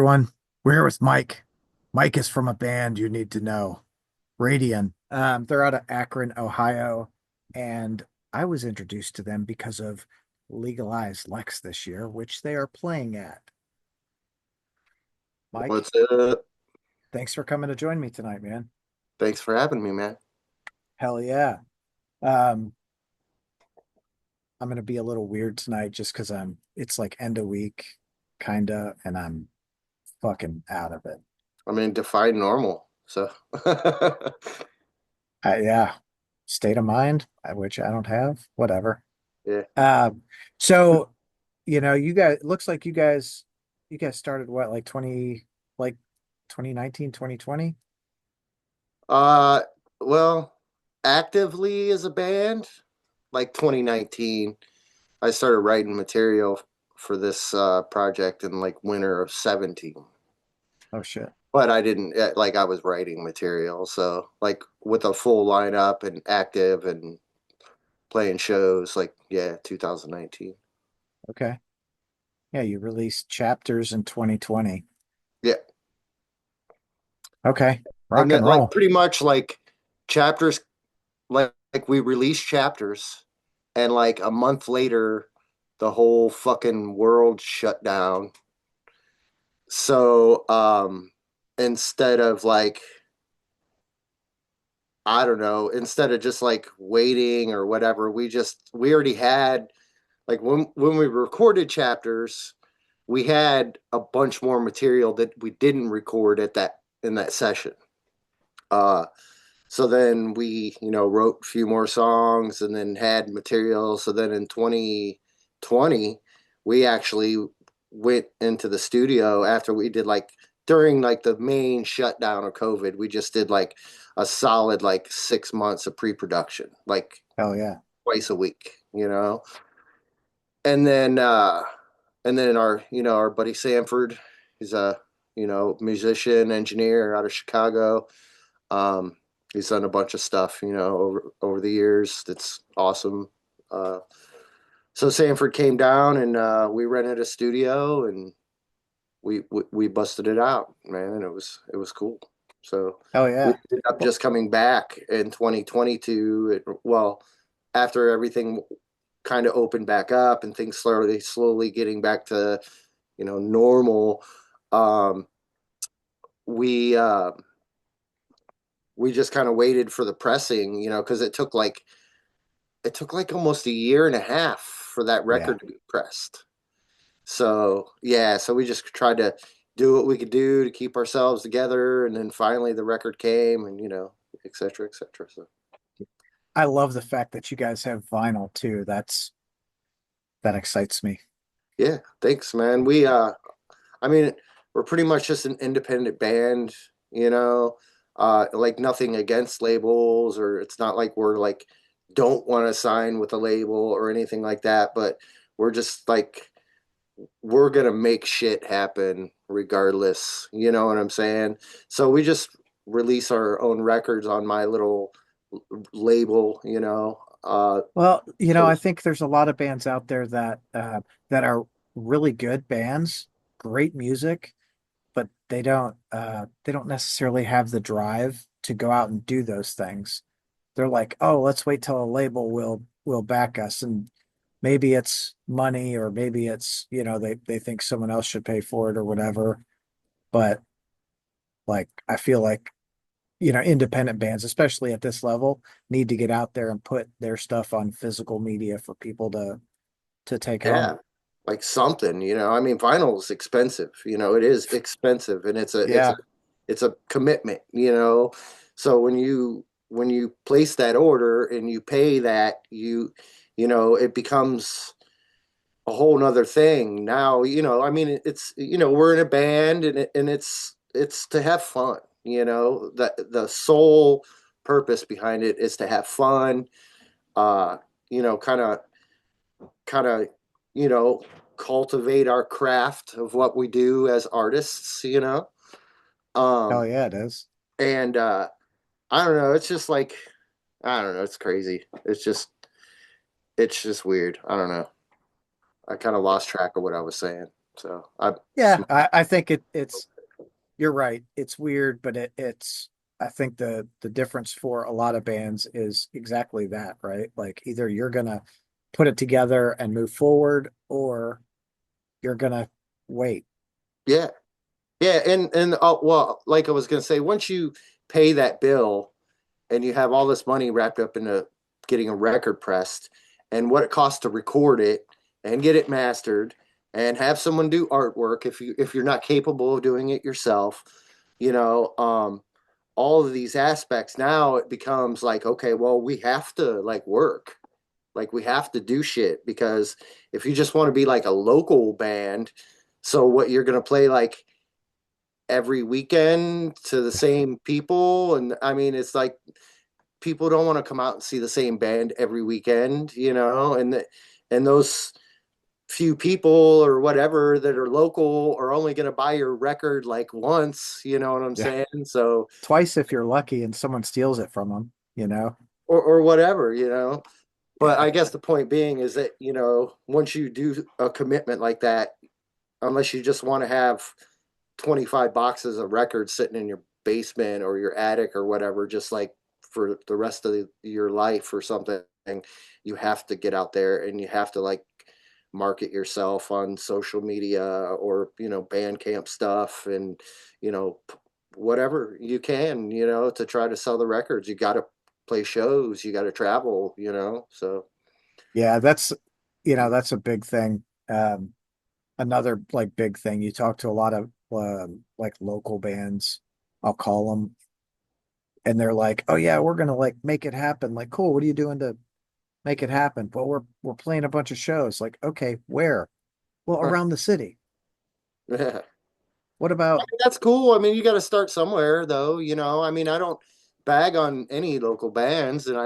everyone. We're here with Mike. Mike is from a band you need to know, Radian. They're out of Akron, Ohio, and I was introduced to them because of Legalize Lex this year, which they are playing at. Mike, What's up? thanks for coming to join me tonight, man. Thanks for having me, man. Hell yeah. Um, I'm gonna be a little weird tonight just because it's like end of week, kinda, and I'm fucking out of it. I mean, defy normal. So, Yeah, state of mind, which I don't have, whatever. yeah. Um, so you guys looks like you guys started what, like 2019, 2020? Uh, well, actively as a band, like 2019, I started writing material for this project in like winter of 17. Oh shit. But I didn't like I was writing material, so like with a full lineup and active and playing shows, like yeah, 2019. Okay. Yeah, you released chapters in 2020. Yeah, Okay. and Rock then and like roll. pretty much like chapters like we released chapters and like a month later the whole fucking world shut down. So instead of like I don't know, instead of just like waiting or whatever, we already had like when we recorded chapters, we had a bunch more material that we didn't record at that in that session. Uh So then we, wrote a few more songs and then had material. So then in 2020, we actually went into the studio after we did like during like the main shutdown of COVID, we just did like a solid like 6 months of pre-production, like Hell yeah. twice a week. And then our buddy Sanford, he's a, musician, engineer out of Chicago. Um, he's done a bunch of stuff, over the years. That's awesome. Uh, so Sanford came down and we rented a studio and we busted it out, man. It was cool. So Hell we yeah. ended up Well, just coming back in 2022. Well, after everything kind of opened back up and things slowly getting back to normal. Um, we we just kind of waited for the pressing, because it took like almost a year and a half for that yeah. record to be pressed. So yeah, so we just tried to do what we could do to keep ourselves together, and then finally the record came, and et cetera, et cetera. So I love the fact that you guys have vinyl too. That excites me. yeah, thanks, man. I mean, we're pretty much just an independent band, like nothing against labels, or it's not like we're like don't want to sign with a label or anything like that, but we're just like we're gonna make shit happen regardless. You know what I'm saying? So we just release our own records on my little label. Well, So I think there's a lot of bands out there that are really good bands, great music, but they don't necessarily have the drive to go out and do those things. They're like, "Oh, let's wait till a label will back us." And maybe it's money or maybe it's, they think someone else should pay for it or whatever. But like I feel like, independent bands, especially at this level, need to get out there and put their stuff on physical media for people to take home. yeah, like something. I mean, vinyl is expensive. It is expensive, and Yeah. it's a commitment. So when you place that order and you pay that, it becomes a whole nother thing. Now, I mean, it's we're in a band, and it's to have fun. The sole purpose behind it is to have fun. Uh, kind of you know cultivate our craft of what we do as artists. Hell um yeah, it is. and I don't know, it's just like I don't know, it's crazy. It's just weird. I don't know, I kind of lost track of what I was saying. So I Yeah, I think it's you're right. It's weird, but it's I think the difference for a lot of bands is exactly that, right? Like either you're gonna put it together and move forward, or you're gonna wait. yeah. Yeah, and well, like I was gonna say, once you pay that bill and you have all this money wrapped up into getting a record pressed and what it costs to record it and get it mastered and have someone do artwork if you're not capable of doing it yourself, you know, all of these aspects now it becomes like, okay, well, we have to like work. Like we have to do shit because if you just want to be like a local band, so what you're gonna play like every weekend to the same people. And I mean, it's like people don't want to come out and see the same band every weekend, you know, and those few people or whatever that are local are only going to buy your record like once, you know what I'm Yeah, saying? So, twice if you're lucky and someone steals it from them, you know? or whatever, you know. But Yeah. I guess the point being is that, you know, once you do a commitment like that, unless you just want to have 25 boxes of records sitting in your basement or your attic or whatever, just like for the rest of your life or something, you have to get out there and you have to like market yourself on social media or, you know, Bandcamp stuff and, you know, whatever you can, you know, to try to sell the records. You got to play shows, you got to travel, you know, so. Yeah, that's a big thing. Another like big thing, you talk to a lot of like local bands, I'll call them, and they're like, "Oh yeah, we're gonna like make it happen." Like, cool, what are you doing to make it happen? Well, we're playing a bunch of shows. Like, okay, where? Well, around the city. Yeah. What about, That's cool. I mean, you got to start somewhere, though. You know, I mean, I don't bag on any local bands, and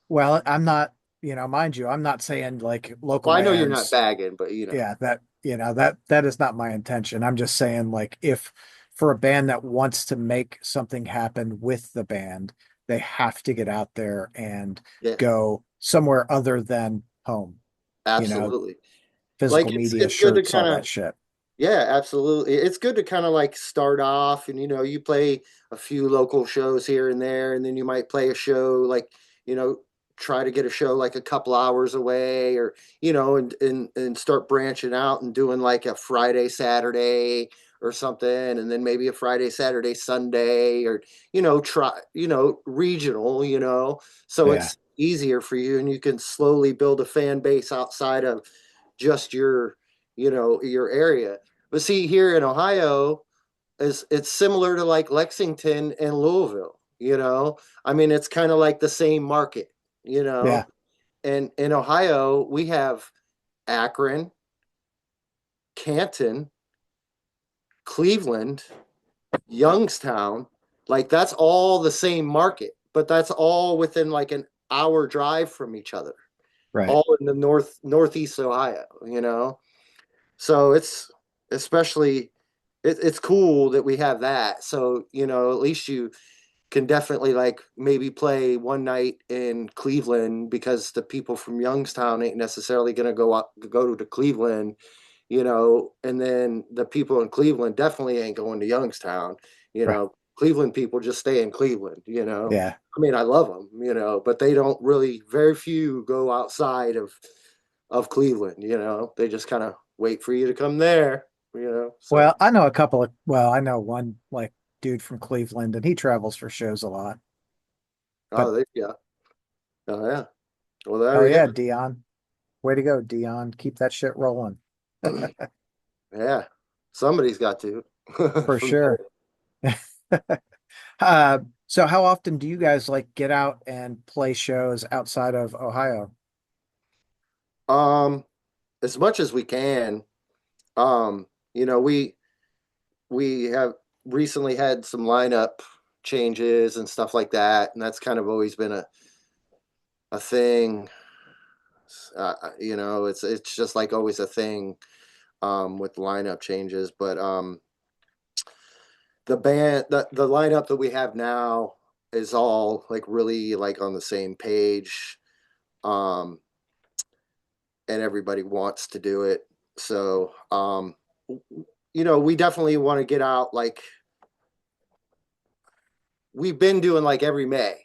well, I'm not, mind you, I'm not saying like local well, I know you're not bands. bagging, but Yeah, that is not my intention. I'm just saying like if for a band that wants to make something happen with the band, they have to get out there and yeah, go somewhere other than home, you know, absolutely. Like physical media, it's good to shirts, all kind that of shit. yeah, absolutely. It's good to kind of like start off and you play a few local shows here and there, and then you might play a show like, you know, try to get a show like a couple hours away or, and start branching out and doing like a Friday, Saturday or something, and then maybe a Friday, Saturday, Sunday or, regional, so Yeah. it's easier for you and you can slowly build a fan base outside of just your area. But see, here in Ohio, it's similar to like Lexington and Louisville. I mean, it's kind of like the same market. You Yeah. know, and in Ohio, we have Akron, Canton, Cleveland, Youngstown. Like that's all the same market, but that's all within like an hour drive from each other. Right. All in the northeast Ohio. So it's especially it's cool that we have that. So, at least you can definitely like maybe play one night in Cleveland because the people from Youngstown ain't necessarily going to go to Cleveland, and then the people in Cleveland definitely ain't going to Youngstown, you Right. know. Cleveland people just stay in Cleveland. Yeah. I mean, I love them, but they don't really very few go outside of Cleveland, They just kind of wait for you to come there, So, I know one like dude from Cleveland and he travels for shows a lot. But oh, there you go. Oh, yeah. Well, there hell you yeah, Dion. Way to go, Dion. Keep that shit rolling. go. Yeah. Somebody's got to. For From sure. Uh, so how often do you guys like get out and play shows outside of Ohio? um, as much as we can. Um, we have recently had some lineup changes and stuff like that, and that's kind of always been a thing. It's just like always a thing with lineup changes. But the lineup that we have now is all like really like on the same page, um, and everybody wants to do it. So, we definitely want to get out. Like we've been doing like every May,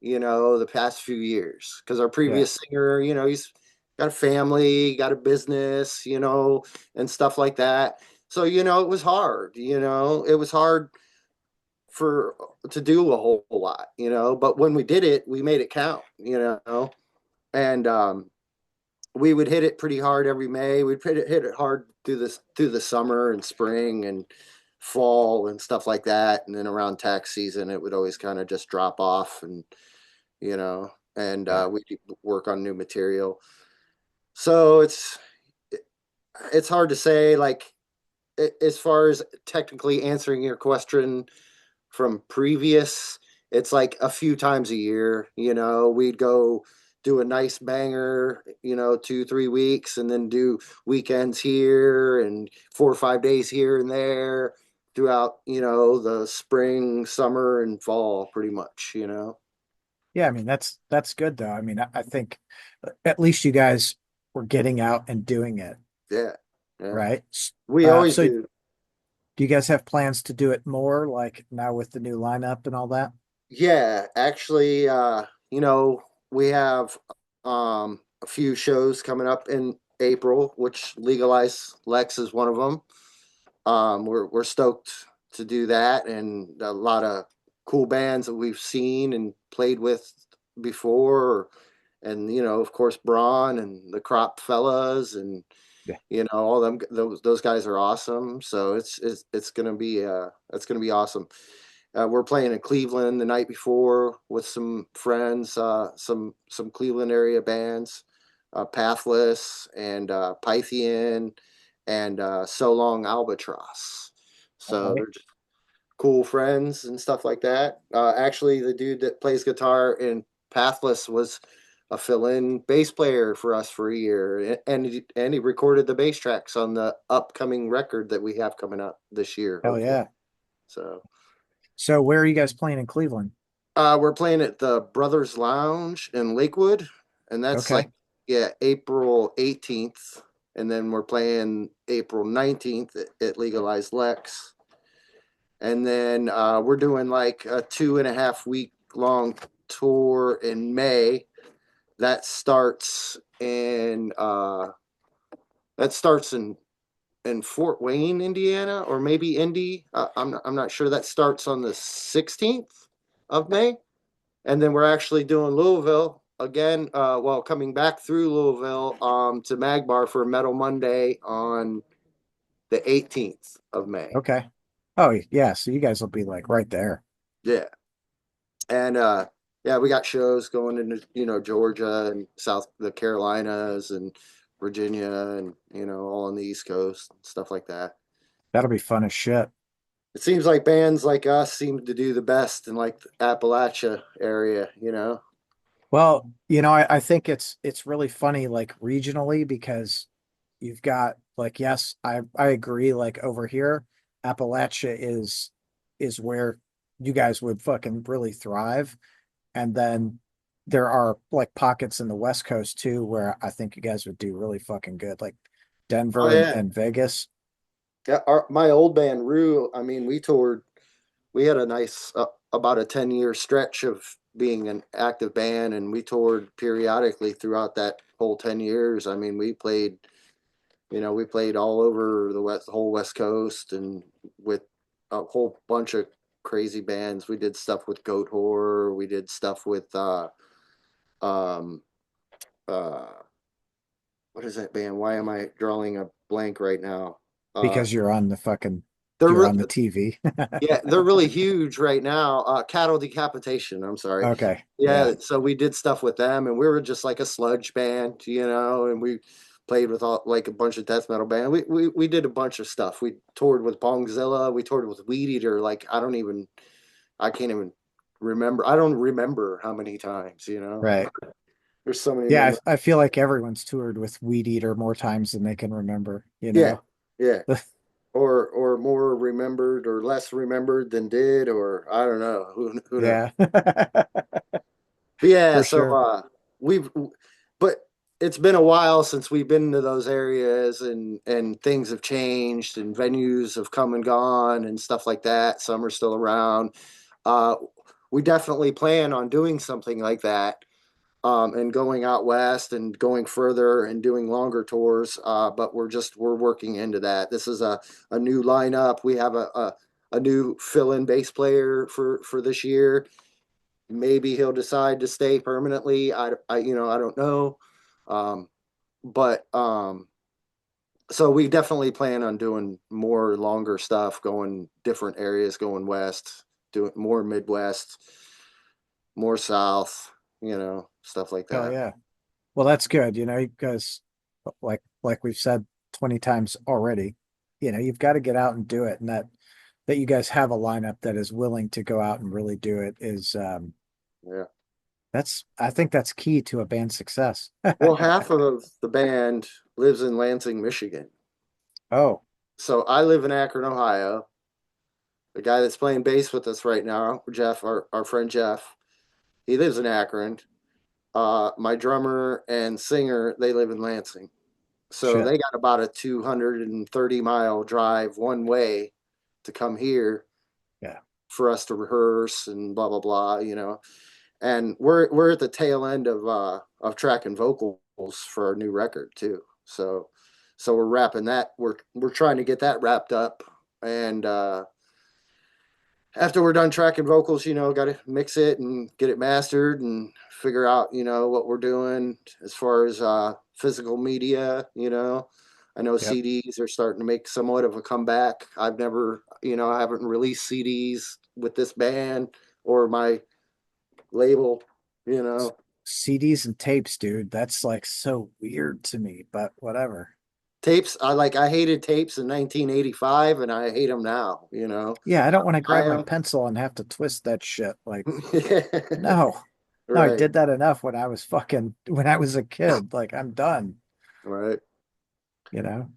the past few years because our Yeah. previous singer, he's got a family, got a business, and stuff like that. So, it was hard, it was hard for to do a whole lot, but when we did it, we made it count, and we would hit it pretty hard every May. We'd hit it hard through the summer and spring and fall and stuff like that. And then around tax season, it would always kind of just drop off, and you know, and Yeah. we work on new material. So it's hard to say. Like as far as technically answering your question from previous, it's like a few times a year. We'd go do a nice banger, 2, 3 weeks, and then do weekends here and 4 or 5 days here and there throughout, the spring, summer, and fall, pretty much. Yeah, I mean that's good though. I mean, I think at least you guys were getting out and doing it, Yeah, yeah. right? We always So do. do you guys have plans to do it more, like now with the new lineup and all that? Yeah, actually, we have a few shows coming up in April, which Legalize Lex is one of them. We're stoked to do that, and a lot of cool bands that we've seen and played with before, and of course Braun and the Crop Fellas, and Yeah. all them those guys are awesome. So it's gonna be awesome. We're playing in Cleveland the night before with some friends, some Cleveland area bands, Pathless and Pythian and So Long Albatross. All So right. they're just cool friends and stuff like that. Actually, the dude that plays guitar in Pathless was a fill-in bass player for us for a year, and he recorded the bass tracks on the upcoming record that we have coming up this year, Hell hopefully. yeah. So. So where are you guys playing in Cleveland? We're playing at the Brothers Lounge in Lakewood, and that's like Okay. yeah, April 18th, and then we're playing April 19th at Legalize Lex, and then we're doing like a 2.5 week long tour in May. That starts in in Fort Wayne, Indiana, or maybe Indy. I'm not sure. That starts on the 16th of May. And then we're actually doing Louisville again. Well, coming back through Louisville to Magbar for Metal Monday on the 18th of May. Okay. Oh yeah, so you guys will be like right there. Yeah, and yeah, we got shows going into Georgia and South the Carolinas and Virginia and all on the East Coast and stuff like that. That'll be fun as shit. It seems like bands like us seem to do the best in like the Appalachia area. Well, I think it's really funny like regionally because you've got like yes, I agree like over here Appalachia is where you guys would fucking really thrive. And then there are like pockets in the West Coast too where I think you guys would do really fucking good, like Oh Denver yeah, and Vegas. yeah. My old band Rue. I mean, we toured. We had a nice about a 10-year stretch of being an active band, and we toured periodically throughout that whole 10 years. I mean, we played all over the whole West Coast, and with a whole bunch of crazy bands. We did stuff with Goat Horror. We did stuff with um uh what is that band? Why am I drawing a blank right now? uh Because you're they're on the TV. Yeah, they're really huge right now. Cattle Decapitation. I'm sorry. Okay. Yeah. Yeah, so we did stuff with them, and we were just like a sludge band, and we played with like a bunch of death metal band. We did a bunch of stuff. We toured with Bongzilla. We toured with Weed Eater. Like I can't even remember. I don't remember how many times. Right. There's so many Yeah, memories. I feel like everyone's toured with Weed Eater more times than they can remember, you Yeah, know? yeah. Or more remembered or less remembered than did, or I don't know. Who knows? Yeah. But yeah, For so sure. we've but it's been a while since we've been to those areas, and things have changed and venues have come and gone and stuff like that. Some are still around. Uh, we definitely plan on doing something like that, and going out west and going further and doing longer tours. But we're working into that. This is a new lineup. We have a new fill-in bass player for this year. Maybe he'll decide to stay permanently. I don't know. Um, but so we definitely plan on doing more longer stuff, going different areas, going west, doing more Midwest, more South, stuff like Hell that. yeah. Well, that's good, because like we've said 20 times already, you've got to get out and do it. And that you guys have a lineup that is willing to go out and really do it is Yeah. I think that's key to a band's success. Well, half of the band lives in Lansing, Michigan. Oh, So I live in Akron, Ohio. The guy that's playing bass with us right now, Jeff, our friend Jeff, he lives in Akron. My drummer and singer, they live in Lansing. So shit. they got about a 230-mile drive one way to come here Yeah. for us to rehearse and blah blah blah. And we're at the tail end of tracking vocals for our new record too. So we're wrapping that. We're trying to get that wrapped up, and after we're done tracking vocals, got to mix it and get it mastered and figure out, what we're doing as far as physical media. I know Yep. CDs are starting to make somewhat of a comeback. I haven't released CDs with this band or my label, you S- know. CDs and tapes, dude. That's like so weird to me, but whatever. Tapes, I hated tapes in 1985 and I hate them now. Yeah, I don't want to I grab my am. pencil and have to twist that shit. Like, no. No, I Right, did that enough when I was a kid. Like, I'm done, right. you know?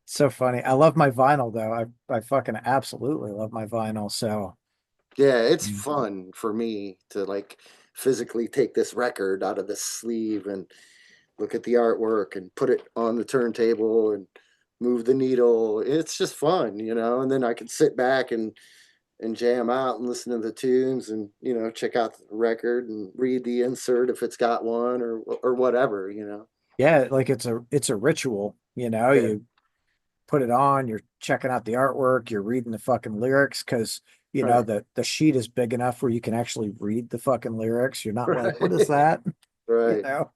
So funny. I love my vinyl though. I fucking absolutely love my vinyl. So, Yeah, it's mm, fun for me to like physically take this record out of the sleeve and look at the artwork and put it on the turntable and move the needle. It's just fun. And then I can sit back and jam out and listen to the tunes and check out the record and read the insert if it's got one or whatever. yeah, like it's a ritual, Yeah, you put it on, you're checking out the artwork, you're reading the fucking lyrics because right, the sheet is big enough where you can actually read the fucking lyrics. You're not like, what is right, that? You right. know?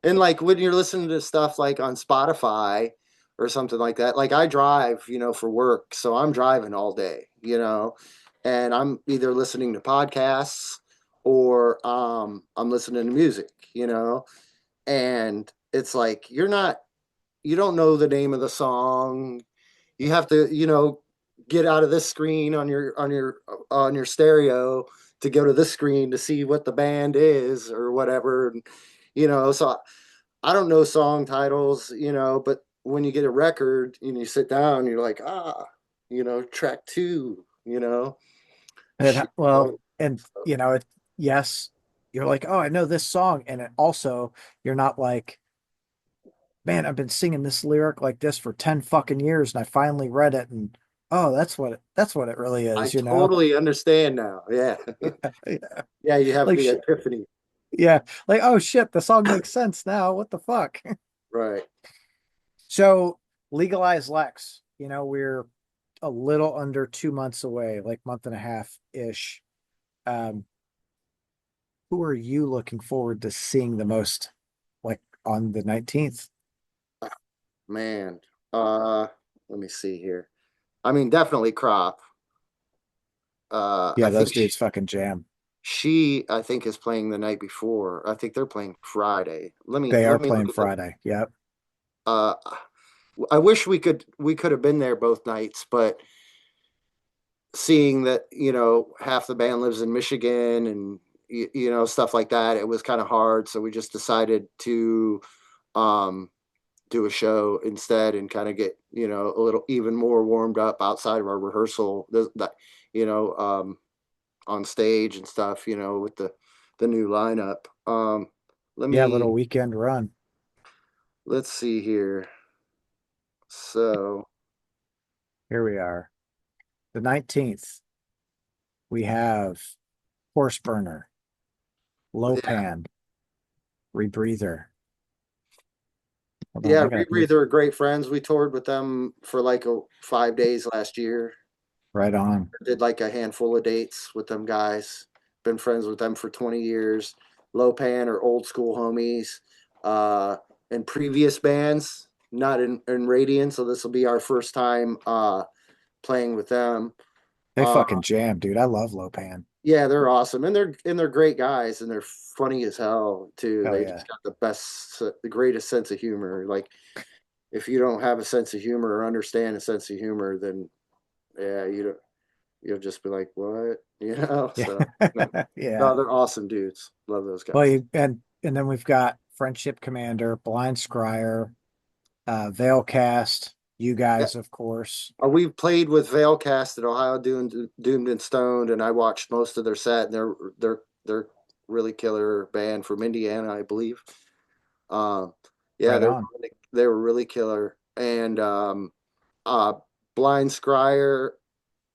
And like when you're listening to stuff like on Spotify or something like that, like I drive, for work. So I'm driving all day, and I'm either listening to podcasts or I'm listening to music. And it's like you don't know the name of the song. You have to get out of this screen on your stereo to go to this screen to see what the band is or whatever. So I don't know song titles, but when you get a record and you sit down, you're like, track two, And shit. well, and yes, you're like, oh, I know this song. And it also, you're not like, man, I've been singing this lyric like this for 10 fucking years and I finally read it and oh, that's what it really I is. totally understand now. Yeah. Yeah. Yeah, you have Like the shit. epiphany. Yeah. Like, oh shit, the song makes sense now. What the fuck? Right. So Legalize Lex, we're a little under 2 months away, like month and a half ish. Um, who are you looking forward to seeing the most, like on the 19th? Man. Uh Let me see here. I mean, definitely Crop. Yeah, I those think dudes fucking jam. I think is playing the night before. I think they're playing Friday. Let me They are let me look playing at the Friday. Yep. uh I wish we could have been there both nights, but seeing that, half the band lives in Michigan and stuff like that, it was kind of hard, so we just decided to um do a show instead and kind of get, a little even more warmed up outside of our rehearsal that you know um on stage and stuff, with the new lineup. Let Yeah, little me weekend run. let's see here. So Here we are. The 19th, we have Horseburner, yeah, Lopan, Rebreather. Hold on, yeah, I gotta move Rebreather are great friends. We toured with them for like 5 days last year. right on. Did like a handful of dates with them guys. Been friends with them for 20 years. Lopan are old school homies. Uh, in previous bands, not in Radian, so this will be our first time playing with them. They Uh, fucking jam, dude. I love Lopan. yeah, they're awesome, and they're great guys, and they're funny as hell too. Hell They yeah. just got the greatest sense of humor. Like if you don't have a sense of humor or understand a sense of humor, then yeah, you'll just be like, what? Yeah. So no, Yeah. no, they're awesome dudes. Love those Well, guys. and then we've got Friendship Commander, Blind Scryer, Veilcast, you Yeah. guys, of course. We've played with Veilcast at Ohio Doomed and Stoned, and I watched most of their set. And they're really killer band from Indiana, I believe. Um, yeah, Right on. they were really killer. And uh, Blind Scryer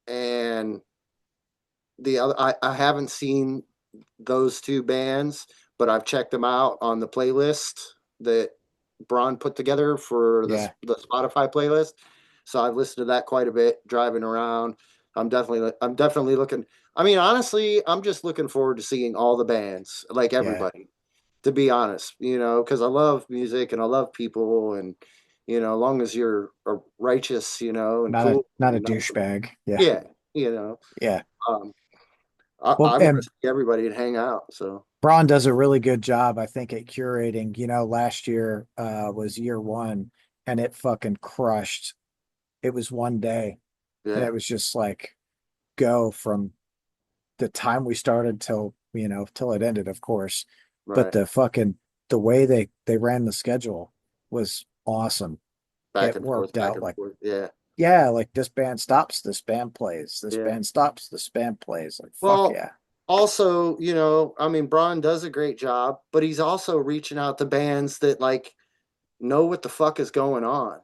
and the other, I haven't seen those two bands, but I've checked them out on the playlist that Braun put together for Yeah. the Spotify playlist. So I've listened to that quite a bit driving around. I'm definitely looking. I mean, honestly, I'm just looking forward to seeing all the bands, like Yeah. everybody, to be honest, because I love music and I love people, and as long as you're righteous, and cool Not a and nice, douchebag. Yeah. yeah, you know, Yeah. um, Well, I want to and see everybody and hang out. So Braun does a really good job, I think, at curating. Last year was year one and it fucking crushed. It was one day and yeah, it was just like go from the time we started till it ended, of course. But right. the way they ran the schedule was awesome. Back It and forth, worked back out and like, forth. Yeah, yeah, like this band stops, this band plays, this yeah. band stops, this band plays. Like, fuck Well, yeah. also, I mean, Braun does a great job, but he's also reaching out to bands that like know what the fuck is going on.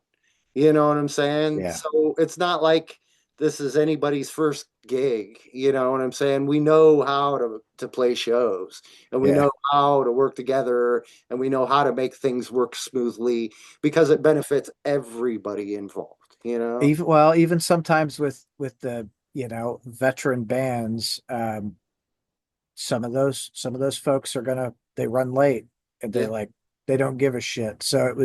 You know what I'm saying? Yeah. So it's not like this is anybody's first gig. You know what I'm saying? We know how to play shows, and we Yeah. know how to work together, and we know how to make things work smoothly because it benefits everybody involved. Even sometimes with the veteran bands, some of those folks are gonna they run late and Yeah, they don't give a shit. So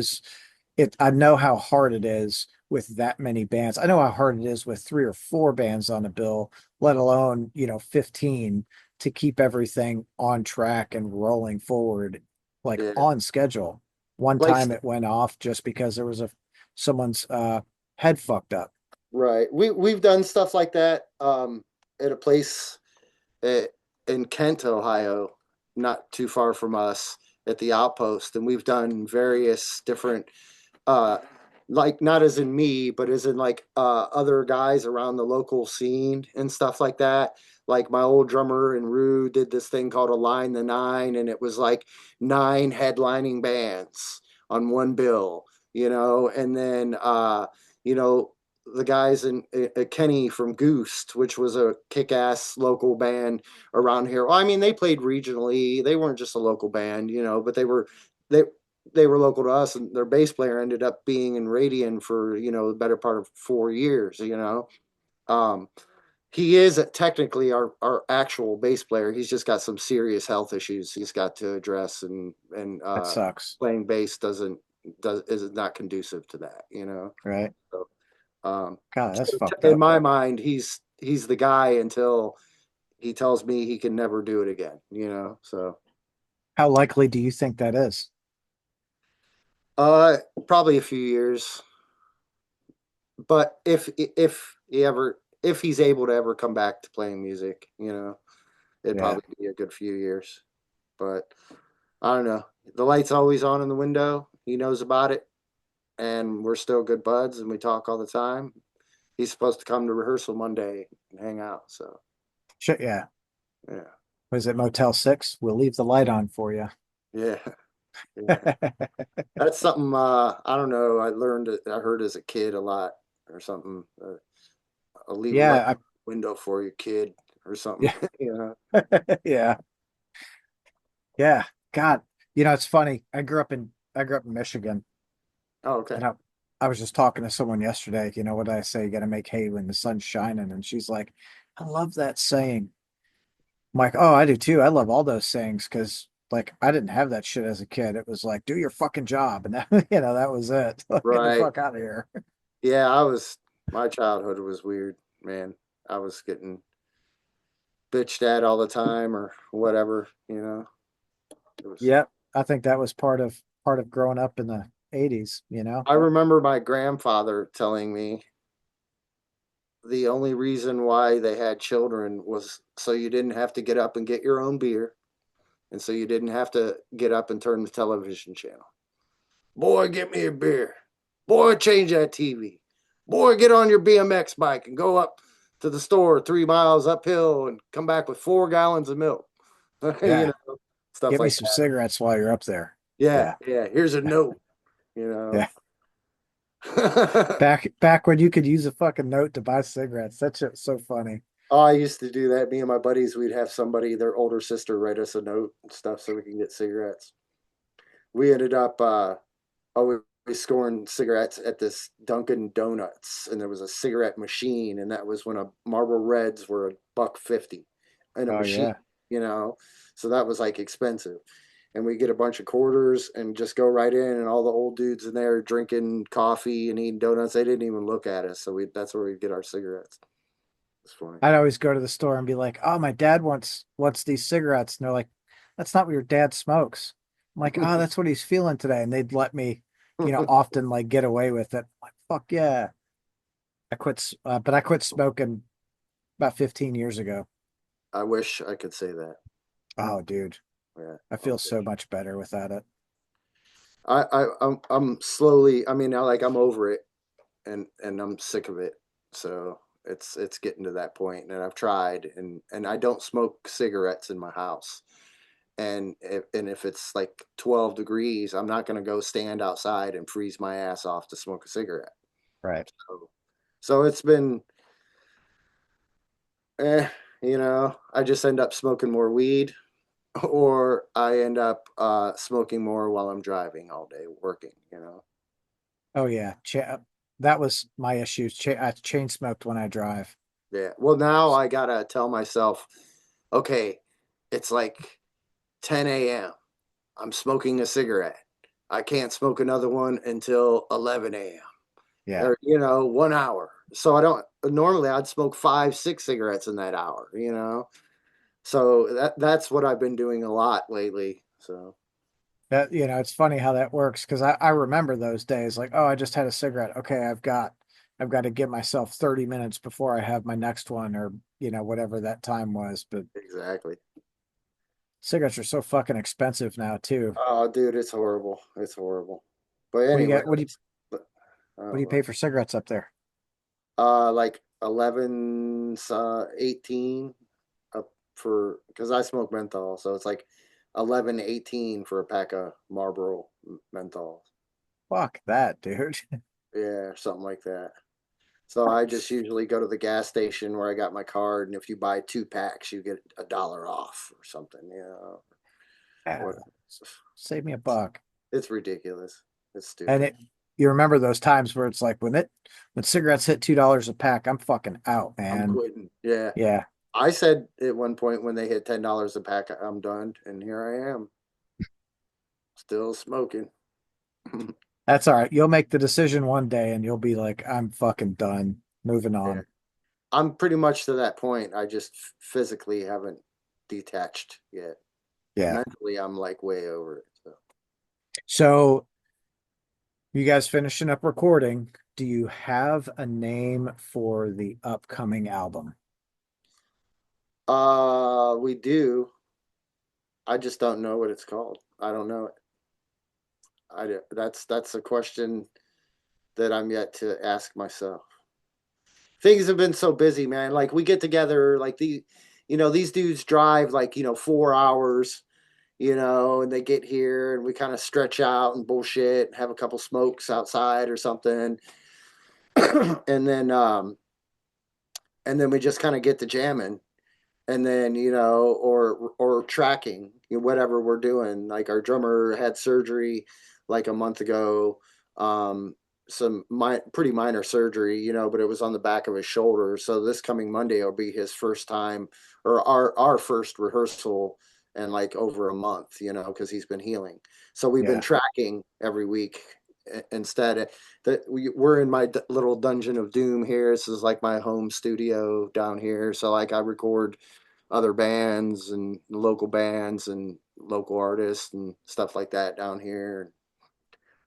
it I know how hard it is with that many bands. I know how hard it is with three or four bands on a bill, let alone 15, to keep everything on track and rolling forward, like yeah. on schedule. One Like time it went off just because there was a someone's head fucked up. right. We've done stuff like that at a place uh, in Kent, Ohio, not too far from us at the Outpost, and we've done various different uh like not as in me, but as in like other guys around the local scene and stuff like that. Like my old drummer and Rue did this thing called Align the Nine, and it was like nine headlining bands on one bill, and then you know, the guys in Kenny from Goosed, which was a kick-ass local band around here. Well, I mean, they played regionally. They weren't just a local band, but they they were local to us, and their bass player ended up being in Radian for the better part of 4 years. Um, he is technically our actual bass player. He's just got some serious health issues he's got to address, and That sucks, playing bass is not conducive to that. right? So, um, God, that's so fucked in up. my mind, he's the guy until he tells me he can never do it again. So How likely do you think that is? uh, probably a few years. But if he's able to ever come back to playing music, it'd Yeah. probably be a good few years. But I don't know. The light's always on in the window. He knows about it, and we're still good buds, and we talk all the time. He's supposed to come to rehearsal Monday and hang out. So Shit, yeah. yeah, Was it Motel 6? We'll leave the light on for you. yeah. Yeah. That's something I don't know. I heard as a kid a lot or something. I'll leave a light Yeah, window for your kid or something. yeah, You know. yeah, yeah. God, it's funny. I grew up in Michigan, Oh, okay. and I was just talking to someone yesterday. What did I say? You got to make hay when the sun's shining, and she's like, "I love that saying." I'm like, "Oh, I do too. I love all those sayings because like I didn't have that shit as a kid. It was like, do your fucking job, and that that was it. Get the Right. fuck out of here." Yeah, my childhood was weird, man. I was getting bitched at all the time or whatever, you know. It was Yep, I think that was part of growing up in the '80s. I remember my grandfather telling me the only reason why they had children was so you didn't have to get up and get your own beer, and so you didn't have to get up and turn the television channel. Boy, get me a beer. Boy, change that TV. Boy, get on your BMX bike and go up to the store 3 miles uphill and come back with 4 gallons of milk. You Yeah, know, stuff get me like some that. cigarettes while you're up there. Yeah, Yeah, yeah. Here's a note, you know. yeah. Back when you could use a fucking note to buy cigarettes. That's just so funny. Oh, I used to do that. Me and my buddies, we'd have somebody, their older sister, write us a note and stuff so we can get cigarettes. We ended up always scoring cigarettes at this Dunkin' Donuts, and there was a cigarette machine, and that was when a Marlboro Reds were $1.50 in a Oh machine, yeah. you know. So that was like expensive. And we get a bunch of quarters and just go right in, and all the old dudes in there drinking coffee and eating donuts. They didn't even look at us, so that's where we get our cigarettes. It's funny. I'd always go to the store and be like, "Oh, my dad wants these cigarettes," and they're like, "That's not what your dad smokes." I'm like, "Oh, that's what he's feeling today," and they'd let me, often like get away with it. I'm like, fuck yeah. But I quit smoking about 15 years ago. I wish I could say that. Oh, dude, Yeah, I I feel so wish. much better without it. I'm slowly. I mean, I'm over it, and I'm sick of it. So it's getting to that point, and I've tried, and I don't smoke cigarettes in my house. And if it's like 12 degrees, I'm not going to go stand outside and freeze my ass off to smoke a cigarette. Right. So it's been, eh, I just end up smoking more weed, or I end up smoking more while I'm driving all day working. Oh yeah. That was my issue. I chain smoked when I drive. Yeah. Well, now I gotta tell myself, okay, it's like 10 a.m. I'm smoking a cigarette. I can't smoke another one until 11 a.m. Yeah. or 1 hour. So I don't normally I'd smoke 5, 6 cigarettes in that hour. So that's what I've been doing a lot lately. So It's funny how that works because I remember those days like, oh, I just had a cigarette. Okay, I've got to give myself 30 minutes before I have my next one or, whatever that time was. But exactly. cigarettes are so fucking expensive now too. Oh, dude, it's horrible. It's horrible. But What do you anyway, get? What do you I what do you don't know. pay for cigarettes up there? Like 11, 18 up for because I smoke menthol, so it's like 11, 18 for a pack of Marlboro menthol. Fuck that, dude. Yeah, something like that. So I just usually go to the gas station where I got my card, and if you buy 2 packs, you get $1 off or something. Yeah, What? save me a buck. It's ridiculous. It's And stupid. you remember those times where it's like when cigarettes hit $2 a pack, I'm fucking out, I'm man. quitting. Yeah. Yeah, I said at one point when they hit $10 a pack, I'm done, and here I am, still smoking. that's all right. You'll make the decision one day and you'll be like, I'm fucking done. Moving Yeah, on. I'm pretty much to that point. I just physically haven't detached yet. Yeah. Mentally, I'm like way over it. So. So you guys finishing up recording? Do you have a name for the upcoming album? We do. I just don't know what it's called. I don't know it. That's a question that I'm yet to ask myself. Things have been so busy, man. Like we get together, like these dudes drive like 4 hours, and they get here and we kind of stretch out and bullshit, have a couple smokes outside or something. and then um and then we just kind of get to jamming, and then or tracking, whatever we're doing. Like our drummer had surgery like a month ago, um pretty minor surgery, but it was on the back of his shoulder. So this coming Monday will be his first time, or our first rehearsal in like over a month, because he's been healing. So we've been Yeah. tracking every week instead. That we're in my little dungeon of doom here. This is like my home studio down here. So like I record other bands and local bands and local artists and stuff like that down here and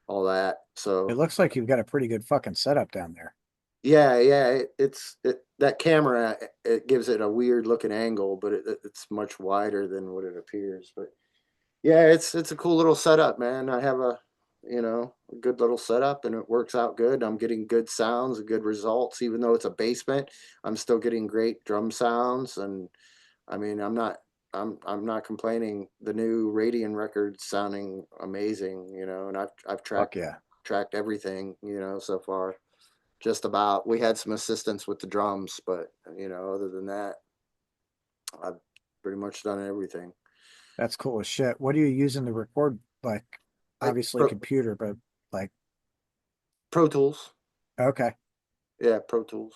all that. It So looks like you've got a pretty good fucking setup down there. yeah, that camera, it gives it a weird looking angle, but it's much wider than what it appears. But yeah, it's a cool little setup, man. I have a good little setup, and it works out good. I'm getting good sounds and good results, even though it's a basement. I'm still getting great drum sounds, and I mean, I'm not complaining. The new Radian record's sounding amazing, and I've Fuck yeah. tracked everything, so far. Just about. We had some assistance with the drums, but other than that, I've pretty much done everything. That's cool as shit. What are you using to record? Like, I obviously Pro, computer, but like, Pro Tools. okay. Yeah, Pro Tools.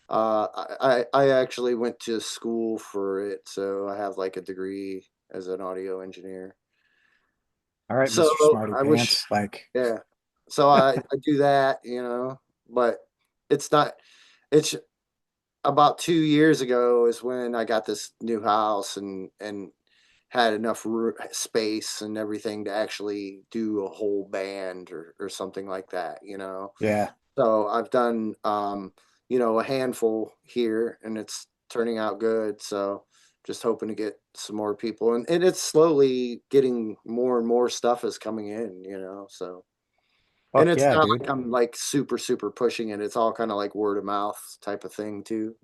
I actually went to school for it, so I have like a degree as an audio engineer. All right, So Mr. Smarty I wish, Pants. Like, yeah. So I do that, but it's not. It's about 2 years ago is when I got this new house and had enough space and everything to actually do a whole band or something like that. yeah. So I've done a handful here, and it's turning out good. So just hoping to get some more people, and it's slowly getting more and more stuff is coming in. So, and Fuck it's yeah, not dude. like I'm like super super pushing it. It's all kind of like word of mouth type of thing too.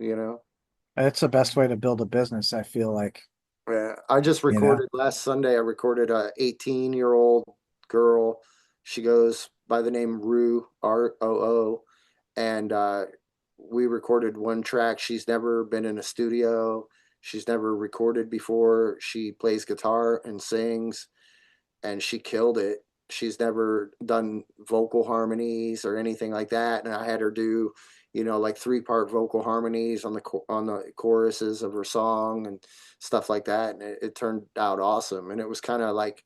That's the best way to build a business, I feel like, Yeah, I just you know? recorded last Sunday. I recorded a 18-year-old girl. She goes by the name Roo, Roo, and we recorded one track. She's never been in a studio. She's never recorded before. She plays guitar and sings, and she killed it. She's never done vocal harmonies or anything like that, and I had her do, like three-part vocal harmonies on the choruses of her song and stuff like that, and it turned out awesome. And it was kind of like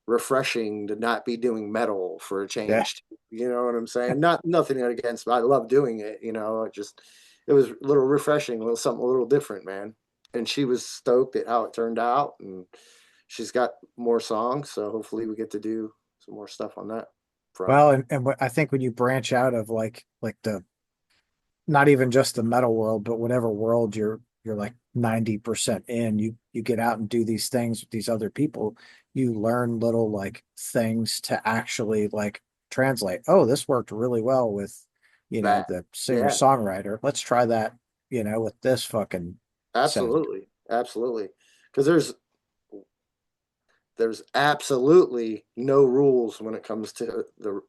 refreshing to not be doing metal for a Yeah. change. You know what I'm saying? Not nothing against. I love doing it. It was a little refreshing, a little something a little different, man. And she was stoked at how it turned out, and she's got more songs, so hopefully we get to do some more stuff on that front. Well, and I think when you branch out of like the not even just the metal world, but whatever world you're like 90% in, you get out and do these things with these other people, you learn little like things to actually like translate. Oh, this worked really well with, That, the yeah, singer-songwriter. Let's try that, with this fucking sound. absolutely, absolutely. Because there's absolutely no rules when it comes to the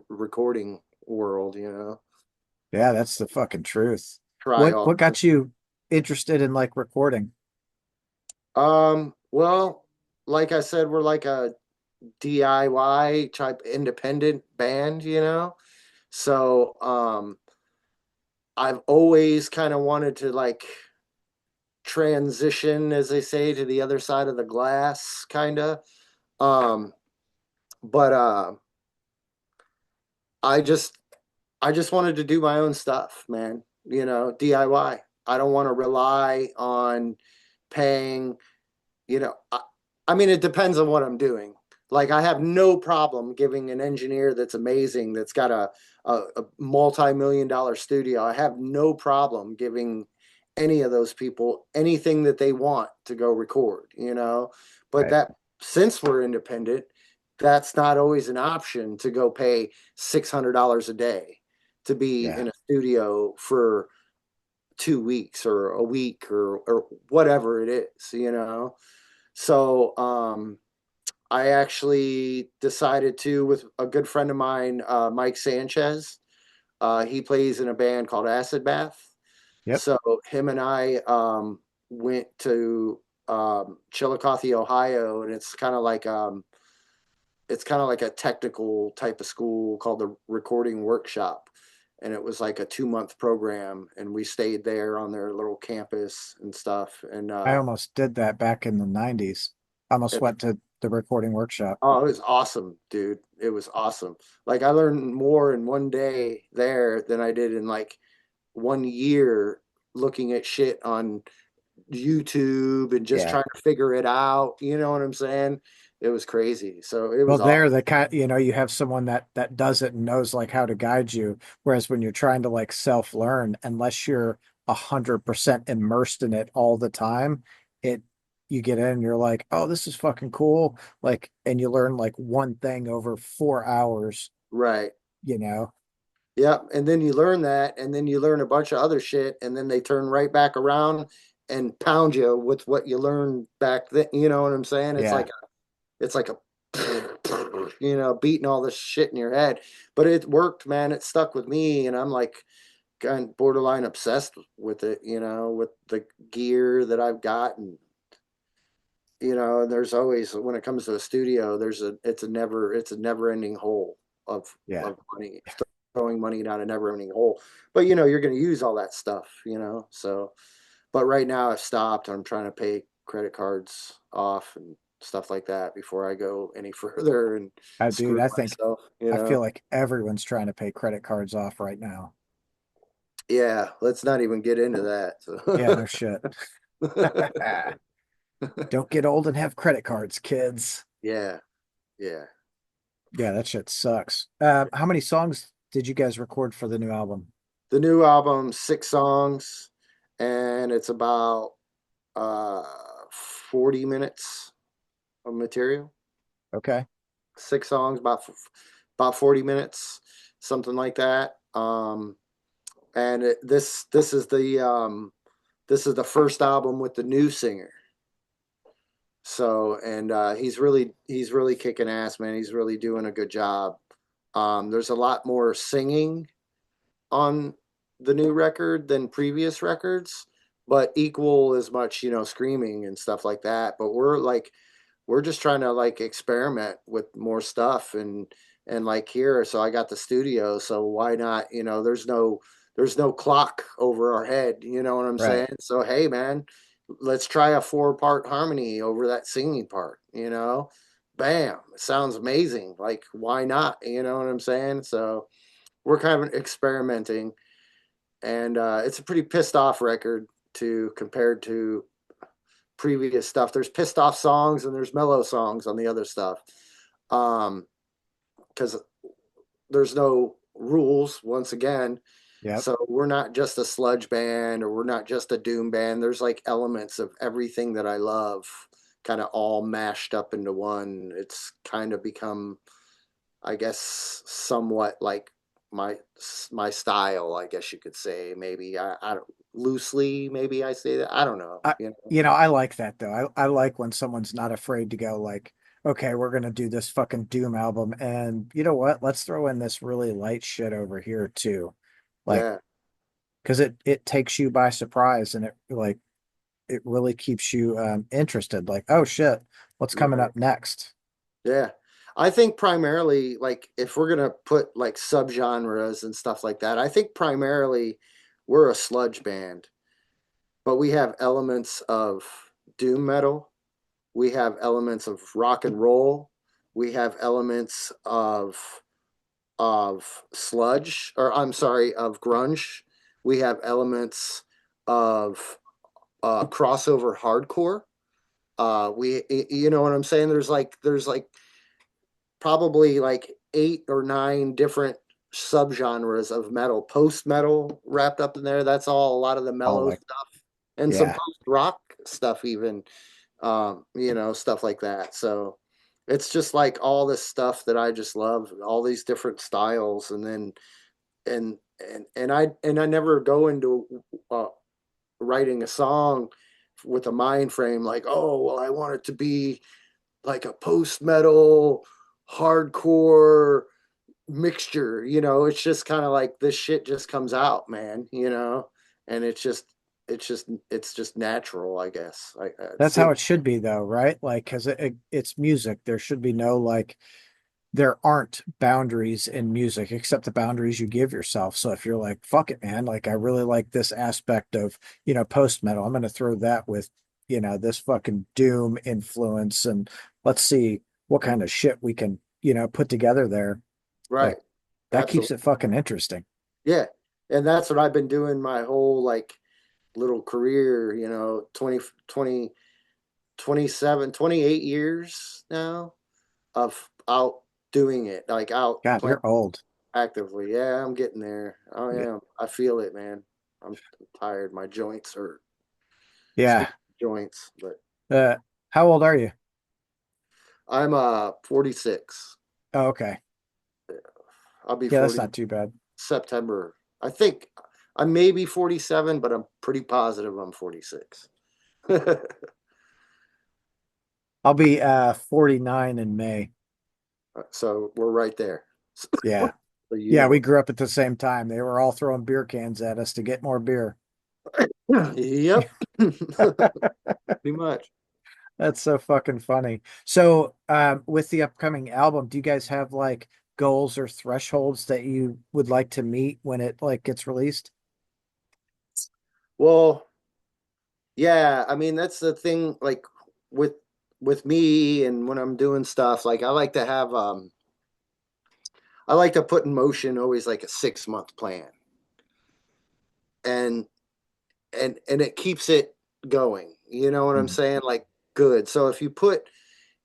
recording world. Yeah, that's the fucking truth. Try What all. got you interested in like recording? Well, like I said, we're like a DIY type independent band. So, I've always kind of wanted to like transition, as they say, to the other side of the glass, kind of. Um, but I just, I just wanted to do my own stuff, man. DIY. I don't want to rely on paying I mean, it depends on what I'm doing. Like, I have no problem giving an engineer that's amazing, that's got a multi-million dollar studio. I have no problem giving any of those people anything that they want to go record. But Right. that, since we're independent, that's not always an option to go pay $600 a day to be Yeah. in a studio for 2 weeks or a week or whatever it is. So I actually decided to, with a good friend of mine, Mike Sanchez. He plays in a band called Acid Bath. Yep. So him and I went to Chillicothe, Ohio, and it's kind of like a technical type of school called the Recording Workshop. And it was like a 2 month program, and we stayed there on their little campus and stuff. And I almost did that back in the 90s. I almost it, went to the recording workshop. oh, it was awesome, dude. It was awesome. Like I learned more in one day there than I did in like 1 year looking at shit on YouTube and just Yeah. trying to figure it out. You know what I'm saying? It was crazy. So it Well, was there awesome. the kind, you have someone that does it and knows like how to guide you. Whereas when you're trying to like self-learn, unless you're 100% immersed in it all the time, it you get in and you're like, oh, this is fucking cool. Like, and you learn like one thing over 4 hours, Right. you know? Yep. And then you learn that, and then you learn a bunch of other shit, and then they turn right back around and pound you with what you learned back then. You know what I'm saying? Yeah, It's like a beating all this shit in your head. But it worked, man. It stuck with me, and I'm like kind of borderline obsessed with it, with the gear that I've got. And and there's always, when it comes to a studio, it's a never ending hole of yeah. money, throwing money down a never ending hole. But you're going to use all that stuff, so. But right now I've stopped. I'm trying to pay credit cards off and stuff like that before I go any further and Dude, screw I think myself. I feel like everyone's trying to pay credit cards off right now. Yeah, let's not even get into Yeah, no that. shit. Don't get old and have credit cards, kids. Yeah, yeah. Yeah, that shit sucks. How many songs did you guys record for the new album? The new album, 6 songs, and it's about 40 minutes of material. Okay. 6 songs, about 40 minutes, something like that. And this is the first album with the new singer. So, and he's really kicking ass, man. He's really doing a good job. There's a lot more singing on the new record than previous records, but equal as much, screaming and stuff like that. But we're just trying to like experiment with more stuff and like here. So I got the studio, so why not? There's no clock over our head. You know what I'm Right. saying? So hey, man, let's try a 4-part harmony over that singing part. Bam, it sounds amazing. Like why not? You know what I'm saying? So we're kind of experimenting, and it's a pretty pissed off record to compared to previous stuff. There's pissed off songs and there's mellow songs on the other stuff. Because there's no rules once again. Yep. So we're not just a sludge band, or we're not just a doom band. There's like elements of everything that I love kind of all mashed up into one. It's kind of become, I guess, somewhat like my my style, I guess you could say. Maybe I don't, loosely, maybe I say that. I don't know. I, I like that though. I like when someone's not afraid to go like, okay, we're gonna do this fucking Doom album, and you know what? Let's throw in this really light shit over here too. Like, Yeah, because it takes you by surprise and it really keeps you interested. Like, oh shit, what's coming right. up next? Yeah. I think primarily, like, if we're gonna put like subgenres and stuff like that, I think primarily we're a sludge band, but we have elements of doom metal, we have elements of rock and roll, we have elements of sludge, or I'm sorry, of grunge. We have elements of crossover hardcore. You know what I'm saying? There's like probably like 8 or 9 different subgenres of metal, post metal wrapped up in there. That's all a lot of the Oh, mellow like, stuff, and some yeah. post rock stuff, even, stuff like that. So it's just like all this stuff that I just love, all these different styles. And then, and I never go into writing a song with a mind frame like, oh, well, I want it to be like a post metal hardcore mixture. It's just kind of like this shit just comes out, man. And it's just natural, I guess. That's how it should be though, right? Like, because it's music. There should be no like there aren't boundaries in music except the boundaries you give yourself. So if you're like, fuck it, man, like I really like this aspect of, post metal, I'm going to throw that with, this fucking doom influence and let's see what kind of shit we can, put together there. right. Like that keeps Absolutely. it fucking interesting. Yeah. And that's what I've been doing my whole like little career, 28 years now of out doing it, like out God, playing you're old. actively. Yeah, I'm getting there. I Yeah. am. I feel it, man. I'm tired. My joints hurt. Yeah. Speaking of joints, but Uh, how old are you? I'm 46. Oh, okay. I'll be Yeah, that's 40 not too bad. September. I think I may be 47, but I'm pretty positive I'm 46. I'll be 49 in May. So we're right there. Yeah. A Yeah, we universe. grew up at the same time. They were all throwing beer cans at us to get more beer. Yep. Pretty much. That's so fucking funny. So, with the upcoming album, do you guys have like goals or thresholds that you would like to meet when it like gets released? Well, yeah, I mean that's the thing like with with me and when I'm doing stuff, like I like to put in motion always like a 6 month plan. And and it keeps it going. You know what I'm Mhm. saying? Like good. So if you put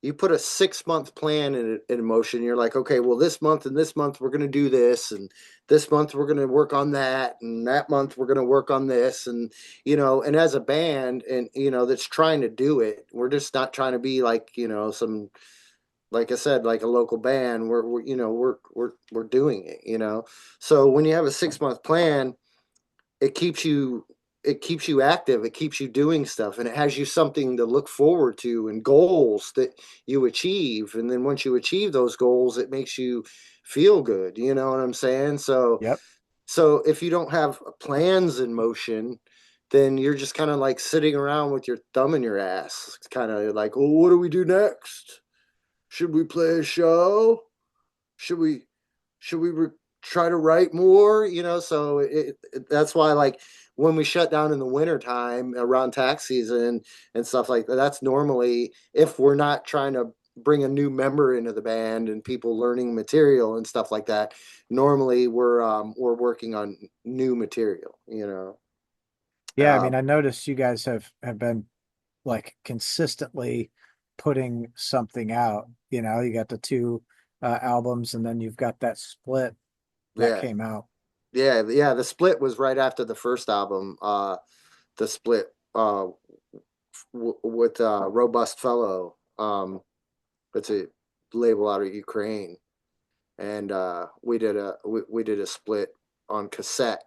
a 6 month plan in motion. You're like, okay, well, this month and this month we're going to do this, and this month we're going to work on that, and that month we're going to work on this, and and as a band, and that's trying to do it, we're just not trying to be like some like I said, like a local band. We're doing it. So when you have a 6 month plan, it keeps you it keeps you active, it keeps you doing stuff, and it has you something to look forward to and goals that you achieve, and then once you achieve those goals it makes you feel good, you know what I'm saying? so Yep. so if you don't have plans in motion, then you're just kind of like sitting around with your thumb in your ass. It's kind of like, well, what do we do next? Should we play a show? Should we try to write more? So that's why, like, when we shut down in the wintertime around tax season and stuff like that, that's normally if we're not trying to bring a new member into the band and people learning material and stuff like that. Normally we're working on new material. Yeah, I mean, um I noticed you guys have been like consistently putting something out. You got the two albums, and then you've got that split that yeah, came out. yeah, the split was right after the first album. The split with Robust Fellow. It's a label out of Ukraine, and we did a split on cassette,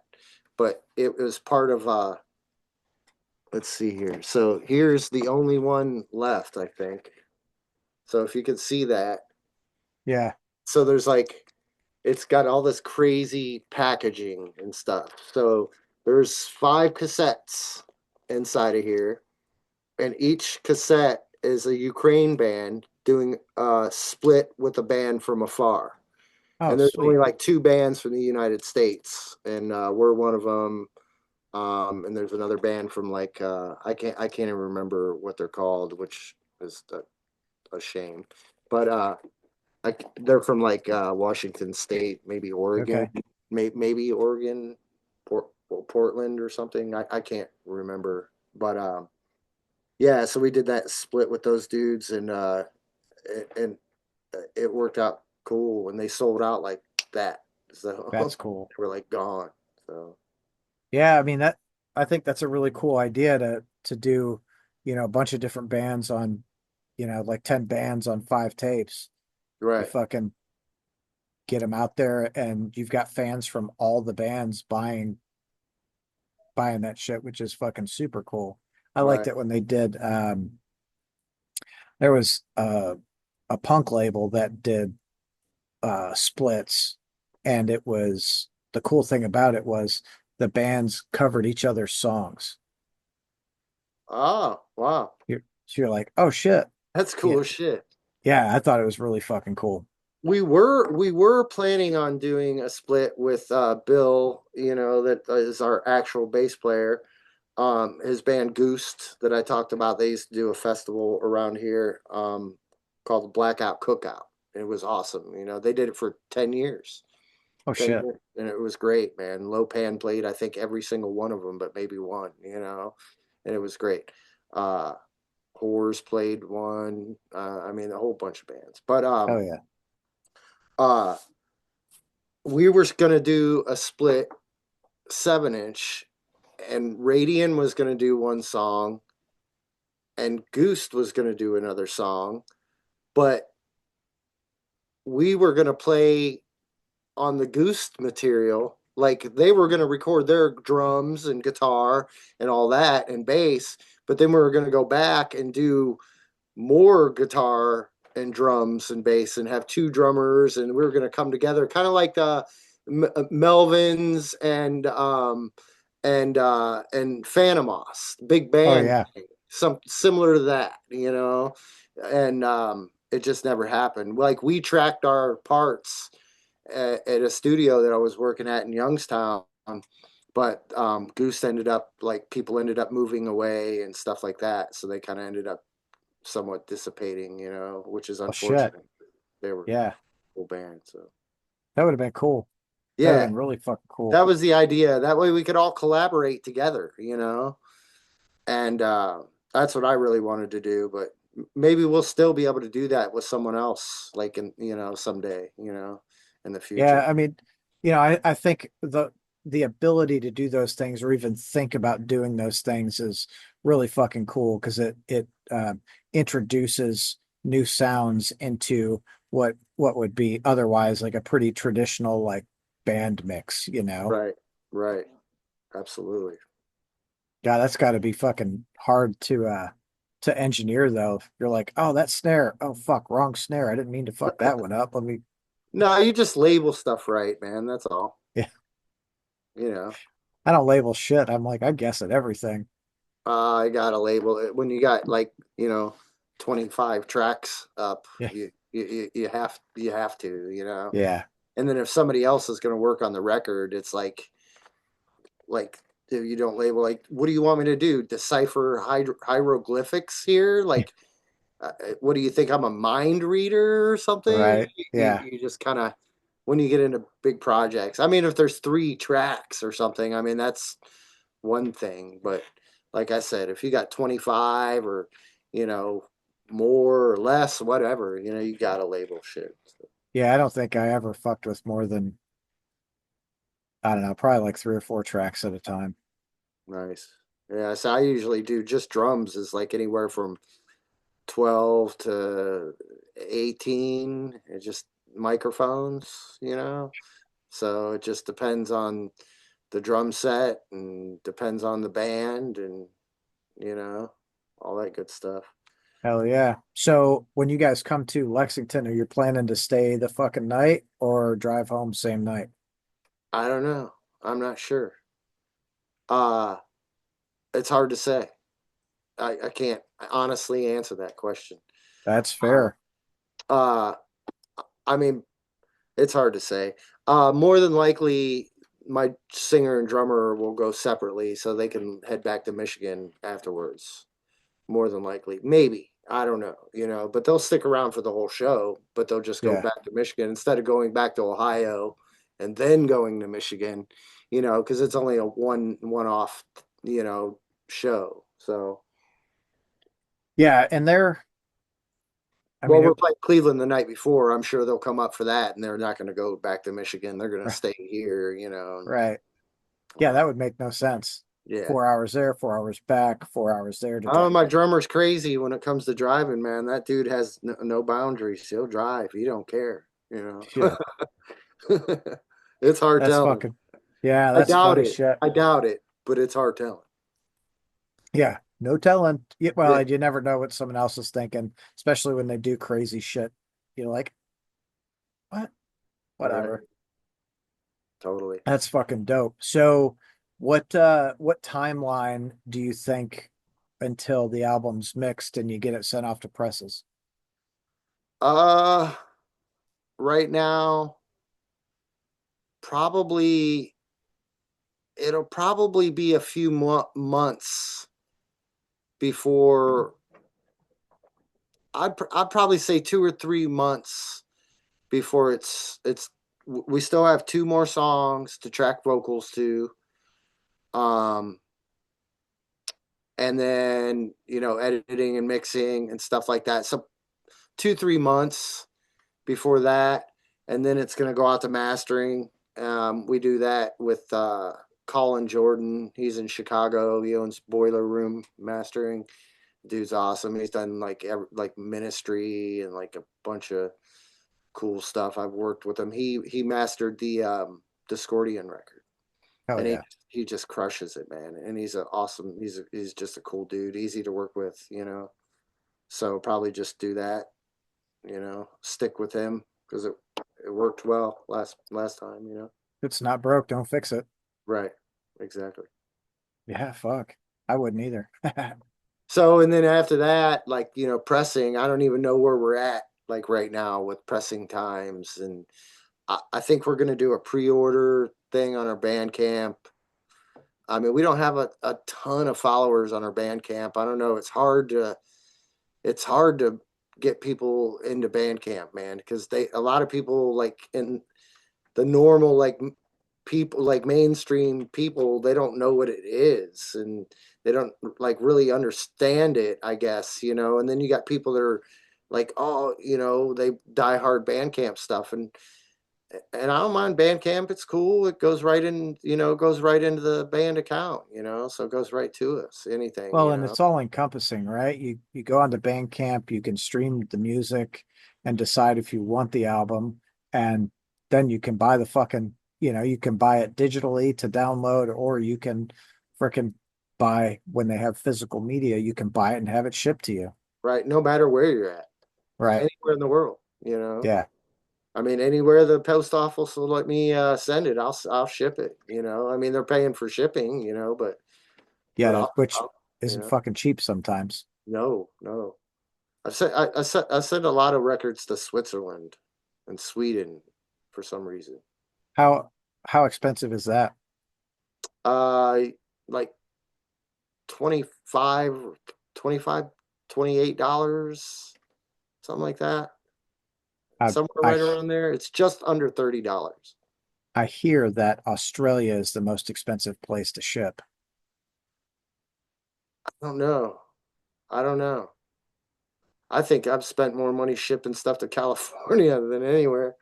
but it was part of. Let's see here. So here's the only one left, I think. So if you can see that, Yeah. so there's like it's got all this crazy packaging and stuff. So there's 5 cassettes inside of here, and each cassette is a Ukraine band doing a split with a band from afar. Oh, And there's only sweet. like 2 bands from the United States, and we're one of them. And there's another band from like I can't even remember what they're called, which is a shame. But they're from like Washington State, maybe Oregon, Okay. maybe Oregon, Portland or something. I can't remember, but yeah. So we did that split with those dudes, and it worked out cool, and they sold out like that. So That's cool. they were like gone. So Yeah, I mean that I think that's a really cool idea to do, a bunch of different bands on, like 10 bands on 5 tapes. You right, fucking get them out there and you've got fans from all the bands buying that shit, which is fucking super cool. I liked Right. it when they did. There was a punk label that did splits, and it was the cool thing about it was the bands covered each other's songs. Oh, wow. So you're like, oh shit, That's yeah, cool as shit. yeah. I thought it was really fucking cool. We were planning on doing a split with Bill, that is our actual bass player. His band Goose that I talked about, they used to do a festival around here called the Blackout Cookout. It was awesome. They did it for 10 years. Oh 10 shit. years. And it was great, man. Lopan played, I think, every single one of them, but maybe one. And it was great. Uh, Whores played one. I mean, a whole bunch of bands. But Oh yeah. uh, we were going to do a split 7-inch, and Radian was going to do one song, and Goose was going to do another song, but we were going to play on the Goose material. Like they were going to record their drums and guitar and all that and bass, but then we were going to go back and do more guitar and drums and bass and have two drummers, and we were going to come together kind of like Melvins and Phantomos, big Oh band, yeah. some similar to that. And it just never happened. Like we tracked our parts at a studio that I was working at in Youngstown, but Goose ended up, like, people ended up moving away and stuff like that, so they kind of ended up somewhat dissipating, which is Oh shit. unfortunate. They were a Yeah. cool band, so That would have been cool. That would have yeah, been really fucking cool. that was the idea. That way we could all collaborate together. And that's what I really wanted to do. But maybe we'll still be able to do that with someone else, like someday, in the Yeah, future. I mean, I think the ability to do those things or even think about doing those things is really fucking cool because it introduces new sounds into what would be otherwise like a pretty traditional like band mix, you know? Right, right, absolutely. God, that's got to be fucking hard to engineer though. You're like, oh, that snare. Oh fuck, wrong snare. I didn't mean to fuck that one up. Let me No, you just label stuff right, man. That's all. yeah. You know, I don't label shit. I'm like, I guess at everything. I gotta label it when you got, like, 25 tracks up. Yeah. You have to. Yeah. And then if somebody else is going to work on the record, it's like if you don't label, like, what do you want me to do? Decipher hieroglyphics here? Like, what do you think? I'm a mind reader or something? Right. You, Yeah. you just kind of, when you get into big projects. I mean, if there's 3 tracks or something, I mean, that's one thing. But like I said, if you got 25 or, you know, more or less, whatever, you got to label shit. So, Yeah. I don't think I ever fucked with more than, I don't know, probably like three or four tracks at a time. nice. Yeah. So I usually do just drums is like anywhere from 12 to 18. It's just microphones. So it just depends on the drum set and depends on the band and, you know, all that good stuff. Hell yeah. So when you guys come to Lexington, are you planning to stay the fucking night or drive home same night? I don't know. I'm not sure. Uh, it's hard to say. I can't honestly answer that question. That's Uh, fair. uh, I mean, it's hard to say. More than likely, my singer and drummer will go separately so they can head back to Michigan afterwards. More than likely, maybe, I don't know, but they'll stick around for the whole show. But they'll just go Yeah. back to Michigan instead of going back to Ohio and then going to Michigan. Because it's only a one off, show. So, Yeah. And they're, I well, mean, we're playing Cleveland the night before. I'm sure they'll come up for that, and they're not going to go back to Michigan. They're going to stay here. And, right. Yeah, that would make no sense. yeah. 4 hours there, 4 hours back, 4 hours there to drive. Oh, my drummer's crazy when it comes to driving, man. That dude has no boundaries. He'll drive. He don't care. Shit. It's hard That's telling. fucking, yeah, I that's doubt funny it. shit. I doubt it, but it's hard telling. Yeah. No telling. Yeah, Yeah, well, you never know what someone else is thinking, especially when they do crazy shit. You're like, what? right. Whatever. Totally. That's fucking dope. So, what timeline do you think until the album's mixed and you get it sent off to presses? Uh, right now, probably it'll probably be a few months before. I'd probably say 2 or 3 months before it's. We still have two more songs to track vocals to. Um, and then editing and mixing and stuff like that. So 2 3 months before that, and then it's going to go out to mastering. We do that with Colin Jordan. He's in Chicago. He owns Boiler Room Mastering. Dude's awesome. He's done like Ministry and like a bunch of cool stuff. I've worked with him. He mastered the Discordian record, Oh and he yeah. he just crushes it, man. And he's an awesome. He's just a cool dude. Easy to work with, So probably just do that. Stick with him because it worked well last time. If it's not broke, don't fix it. Right. Exactly. Yeah, fuck. I wouldn't either. So and then after that, like, pressing, I don't even know where we're at like right now with pressing times. And I think we're gonna do a pre-order thing on our Bandcamp. I mean, we don't have a ton of followers on our Bandcamp. I don't know. It's hard to get people into Bandcamp, man, because a lot of people like in the normal like people like mainstream people, they don't know what it is, and they don't like really understand it, I guess. And then you got people that are like, oh, they die hard Bandcamp stuff, and I don't mind Bandcamp. It's cool. It goes right in, goes right into the band account, so it goes right to us. Anything, Well, and it's all encompassing, right? You go onto Bandcamp, you can stream the music and decide if you want the album, and then you can buy the fucking, you can buy it digitally to download, or you can frickin' buy when they have physical media, you can buy it and have it shipped to you. right? No matter where you're at, Right. anywhere in the world. Yeah. I mean, anywhere the post office will let me send it, I'll ship it. I mean, they're paying for shipping, but Yeah, which I'll you isn't know, fucking cheap sometimes. no, no. I sent a lot of records to Switzerland and Sweden for some reason. How how expensive is that? Uh, like 25, 25, $28, something like that. I Somewhere I right around there. It's just under $30. I hear that Australia is the most expensive place to ship. I don't know. I don't know. I think I've spent more money shipping stuff to California than anywhere.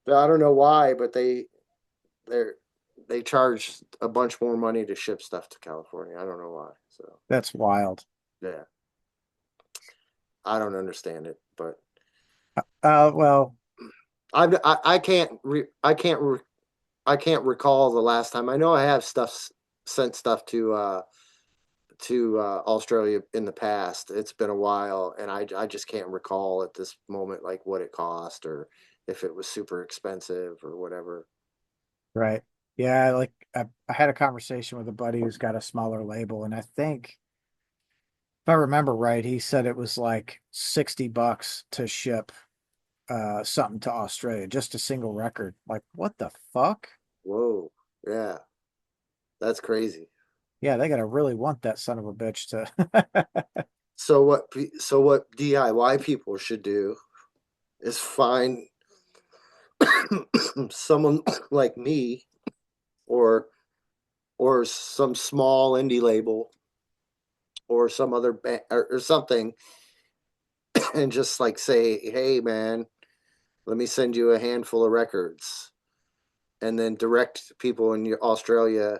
But I don't know why, but they they charge a bunch more money to ship stuff to California. I don't know why. So That's wild. yeah, I don't understand it, but Well, I can't recall the last time. I know I have sent stuff to Australia in the past. It's been a while, and I just can't recall at this moment like what it cost or if it was super expensive or whatever. right. Yeah, like I had a conversation with a buddy who's got a smaller label, and I think if I remember right, he said it was like $60 to ship something to Australia, just a single record. Like, what the fuck? Whoa, yeah, that's crazy. Yeah, they gotta really want that son of a bitch to So what DIY people should do is find someone like me or or some small indie label or some other band or something and just like say, hey man, let me send you a handful of records, and then direct people in Australia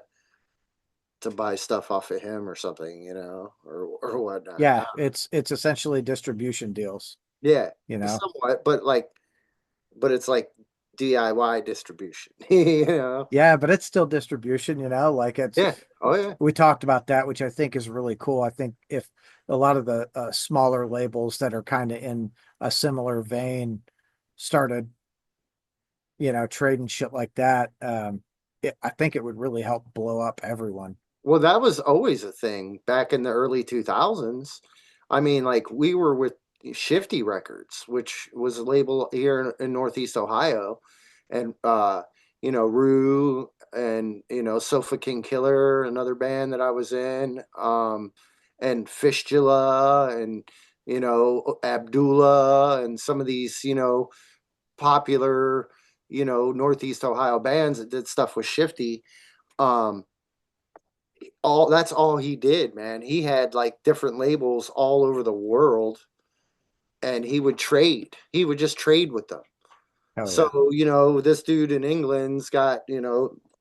to buy stuff off of him or something, or whatnot. yeah, it's essentially distribution deals, Yeah, you know. somewhat, but it's like DIY distribution. You know? Yeah, but it's still distribution, like it's Yeah. Oh yeah. we talked about that, which I think is really cool. I think if a lot of the smaller labels that are kind of in a similar vein started, trading shit like that, I think it would really help blow up everyone. Well, that was always a thing back in the early 2000s. I mean, like we were with Shifty Records, which was a label here in Northeast Ohio, and Rue and Sofa King Killer, another band that I was in, and Fistula and Abdullah and some of these popular Northeast Ohio bands that did stuff with Shifty. Um, all That's all he did, man. He had like different labels all over the world, and he would trade. He would just trade with them. Oh So, yeah. this dude in England's got,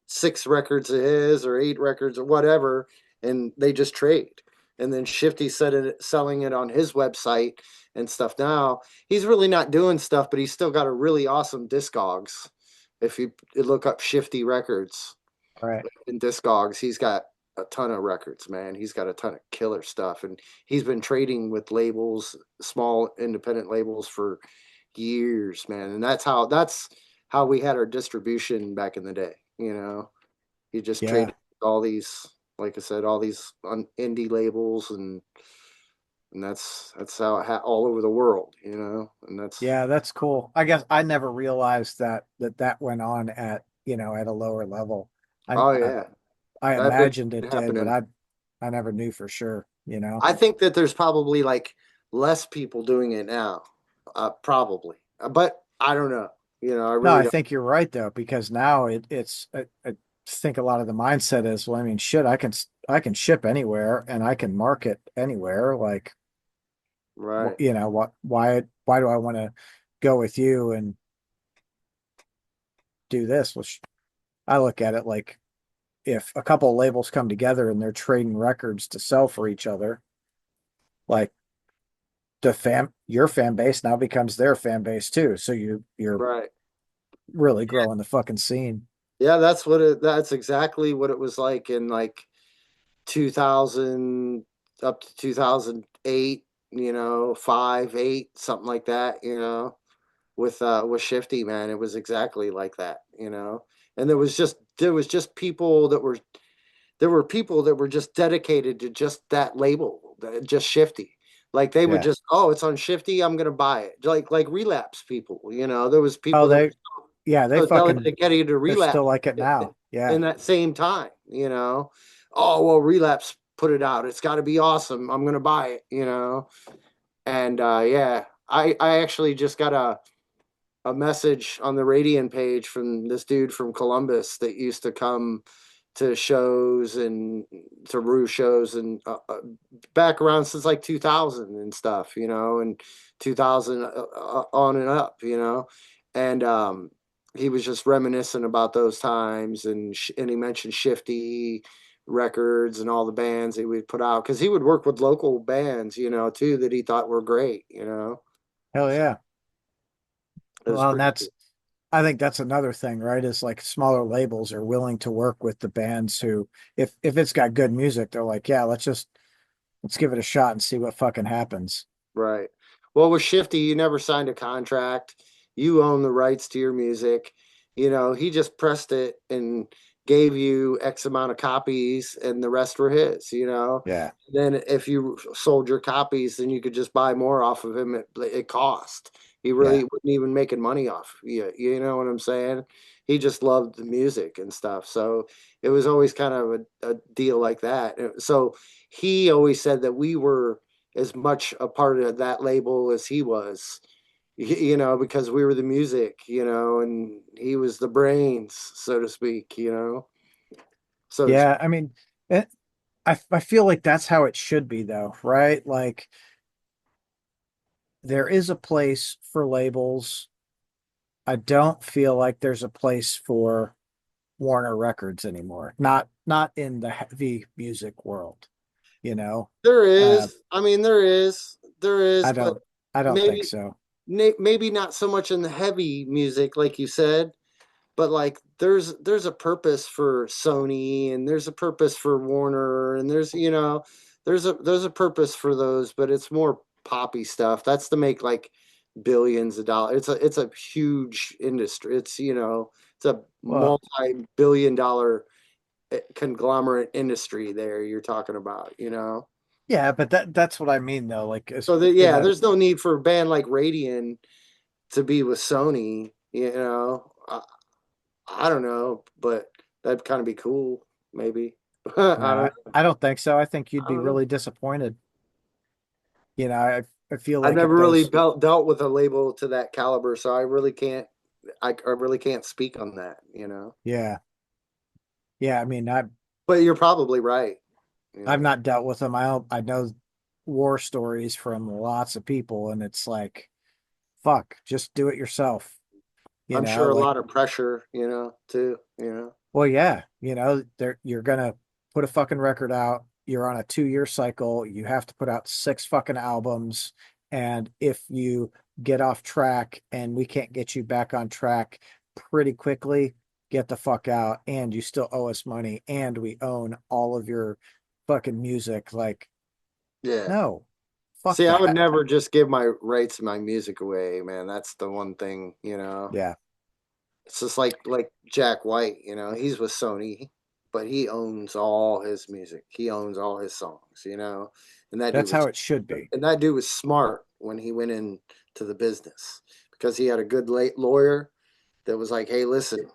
six records of his or eight records or whatever, and they just trade. And then Shifty selling it on his website and stuff. Now, he's really not doing stuff, but he's still got a really awesome Discogs. If you look up Shifty Records All right. in Discogs, he's got a ton of records, man. He's got a ton of killer stuff, and he's been trading with labels, small independent labels, for years, man. And that's how we had our distribution back in the day. You just Yeah. traded all these, like I said, all these indie labels, and that's how all over the world. And that's Yeah, that's cool. I guess I never realized that went on at, at a lower level. I, oh I yeah, I that been imagined it did, but happening. I never knew for sure. I think that there's probably like less people doing it now, probably, but I don't know. I No, really I don't. think you're right though, because now I think a lot of the mindset is, well, I mean, shit, I can ship anywhere and I can market anywhere. Like, Right. why do I want to go with you and do this? Which I look at it like if a couple of labels come together and they're trading records to sell for each other, like your fan base now becomes their fan base too. So you're Right. really growing the fucking scene. Yeah, that's exactly what it was like in like 2000 up to 2008, 5, 8, something like that, with Shifty, man. It was exactly like that. And there was just people that were there were people that were just dedicated to just that label, just Shifty. Like they would Yeah. just, oh, it's on Shifty, I'm gonna buy it. Like relapse people, there was Oh, people that were yeah, they so fucking dedicated to they're still relapse like it now. Yeah. in that same time. Oh well, relapse put it out. It's got to be awesome. I'm gonna buy it. And yeah, I actually just got a message on the Radian page from this dude from Columbus that used to come to shows and to Rue shows and back around since like 2000 and stuff, and 2000 on and up. And he was just reminiscing about those times, and he mentioned Shifty Records and all the bands that we'd put out because he would work with local bands, too, that he thought were great. Hell yeah. It was Well, and pretty cool. I think that's another thing, right? Is like smaller labels are willing to work with the bands who, if it's got good music, they're like, yeah, let's give it a shot and see what fucking happens. Right. Well, with Shifty, you never signed a contract. You own the rights to your music. He just pressed it and gave you X amount of copies, and the rest were his. Yeah. Then if you sold your copies, then you could just buy more off of him at cost. He really Yeah. wasn't even making money off you. You know what I'm saying? He just loved the music and stuff. So it was always kind of a deal like that. So he always said that we were as much a part of that label as he was, because we were the music, and he was the brains, so to speak. So to speak. Yeah. I mean, it, I feel like that's how it should be though, right? Like there is a place for labels. I don't feel like there's a place for Warner Records anymore. Not in the heavy music world, you know. There Uh, is, I mean, there is, I but don't I don't think maybe so. maybe not so much in the heavy music, like you said, but like there's a purpose for Sony and there's a purpose for Warner and there's a purpose for those, but it's more poppy stuff. That's to make like billions of dollars. It's a huge industry. It's a Well, multi-billion dollar conglomerate industry there you're talking about, yeah, but that's what I mean though. Like, So in yeah, a there's no need for a band like Radian to be with Sony. I don't know, but that'd kind of be cool, maybe. I no, don't, I don't think so. I think you'd I be don't know. really disappointed. I feel I've like never if really those, dealt with a label to that caliber, so I really can't. I really can't speak on that. yeah, yeah. I mean, But you're probably right. You I've know, not dealt with them. I know war stories from lots of people, and it's like, fuck, just do it yourself. I'm sure a Like, lot of pressure. Too. well, yeah, you're gonna put a fucking record out. You're on a 2 year cycle. You have to put out six fucking albums. And if you get off track and we can't get you back on track pretty quickly, get the fuck out. And you still owe us money. And we own all of your fucking music. Like, Yeah. no, fuck See, I would that. never just give my rights to my music away, man. That's the one thing. Yeah. It's just like Jack White. He's with Sony, but he owns all his music. He owns all his songs. And that dude That's was how it should be. and that dude was smart when he went into the business because he had a good late lawyer that was like, "Hey, listen,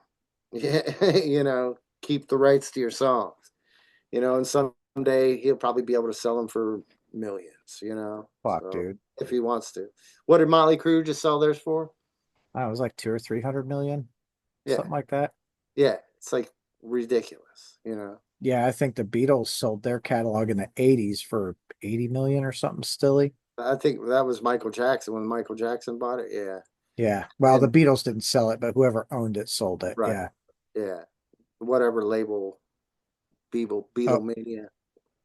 keep the rights to your songs. And someday he'll probably be able to sell them for millions. Fuck, So dude. if he wants to. What did Motley Crue just sell theirs for? I was like 2 or 300 million, Yeah. something like that. Yeah. It's like ridiculous. Yeah, I think the Beatles sold their catalog in the 80s for 80 million or something silly. I think that was Michael Jackson when Michael Jackson bought it. Yeah. Yeah. Well, the And Beatles didn't sell it, but whoever owned it sold it. right. Yeah. Yeah. Whatever label Oh, Beatlemania.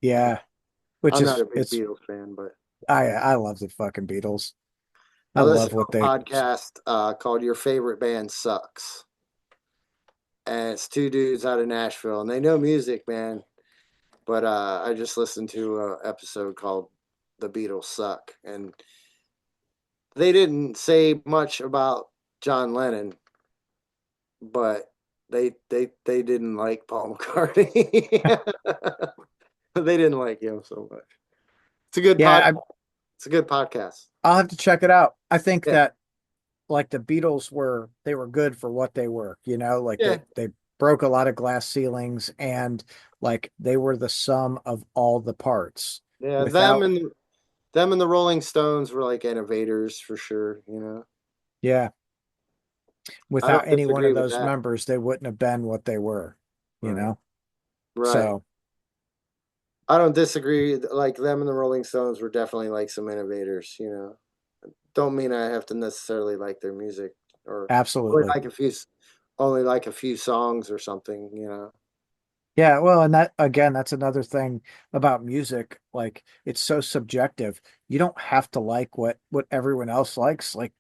yeah. Which I'm not is a big it's Beatles fan, but I love the fucking Beatles. I I love listened to what a they podcast called Your Favorite Band Sucks. And it's two dudes out of Nashville and they know music, man. But I just listened to an episode called The Beatles Suck. And they didn't say much about John Lennon, but they didn't like Paul McCartney. They didn't like him so much. It's a good Yeah, it's a good podcast. I'll have to check it out. I think Yeah. that like the Beatles they were good for what they were, like Yeah. they broke a lot of glass ceilings and like they were the sum of all the parts. Yeah, them Without and them and the Rolling Stones were like innovators for sure. yeah, I without don't any one disagree of with those that. members, they wouldn't have been what they were, you Right. know? Right. So I don't disagree. Like them and the Rolling Stones were definitely like some innovators. Don't mean I have to necessarily like their music or only absolutely. like a few only like a few songs or something. Yeah, well, and that again, that's another thing about music. Like it's so subjective. You don't have to like what everyone else likes. Like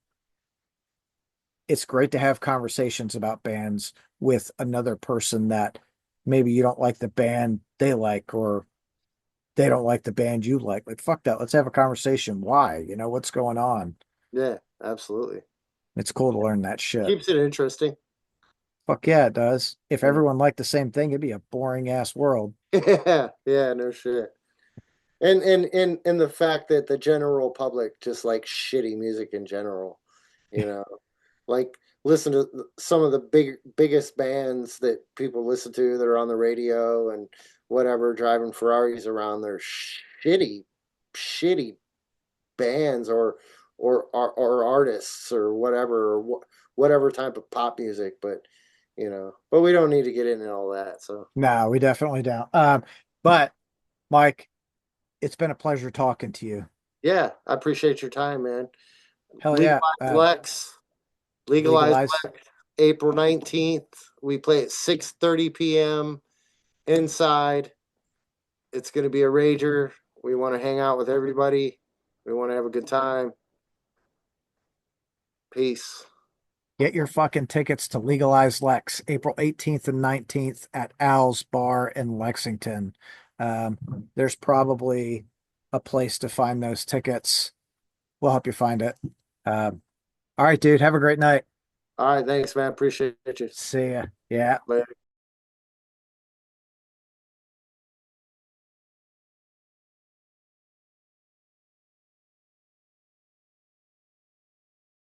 it's great to have conversations about bands with another person that maybe you don't like the band they like or they don't like the band you like. Like fuck that. Let's have a conversation. Why? What's going on? Yeah, absolutely. It's cool to learn that shit. Keeps it interesting. Fuck yeah, it does. If Yeah. everyone liked the same thing, it'd be a boring ass world. Yeah, yeah, no shit. And the fact that the general public just like shitty music in general, you know, like listen to some of the biggest bands that people listen to that are on the radio and whatever driving Ferraris around. They're shitty bands or artists or whatever whatever type of pop music, but we don't need to get into all that. So No, we definitely don't. But Mike, it's been a pleasure talking to you. yeah, I appreciate your time, man. Hell yeah. Legalize Lex. Legalize Legalize. Lex. April 19th. We play at 6:30 p.m. inside. It's going to be a rager. We want to hang out with everybody. We want to have a good time. Peace. Get your fucking tickets to Legalize Lex, April 18th and 19th at Al's Bar in Lexington. There's probably a place to find those tickets. We'll help you find it. All right, dude. Have a great night. All right, thanks, man. Appreciate you. See ya. Yeah. Later.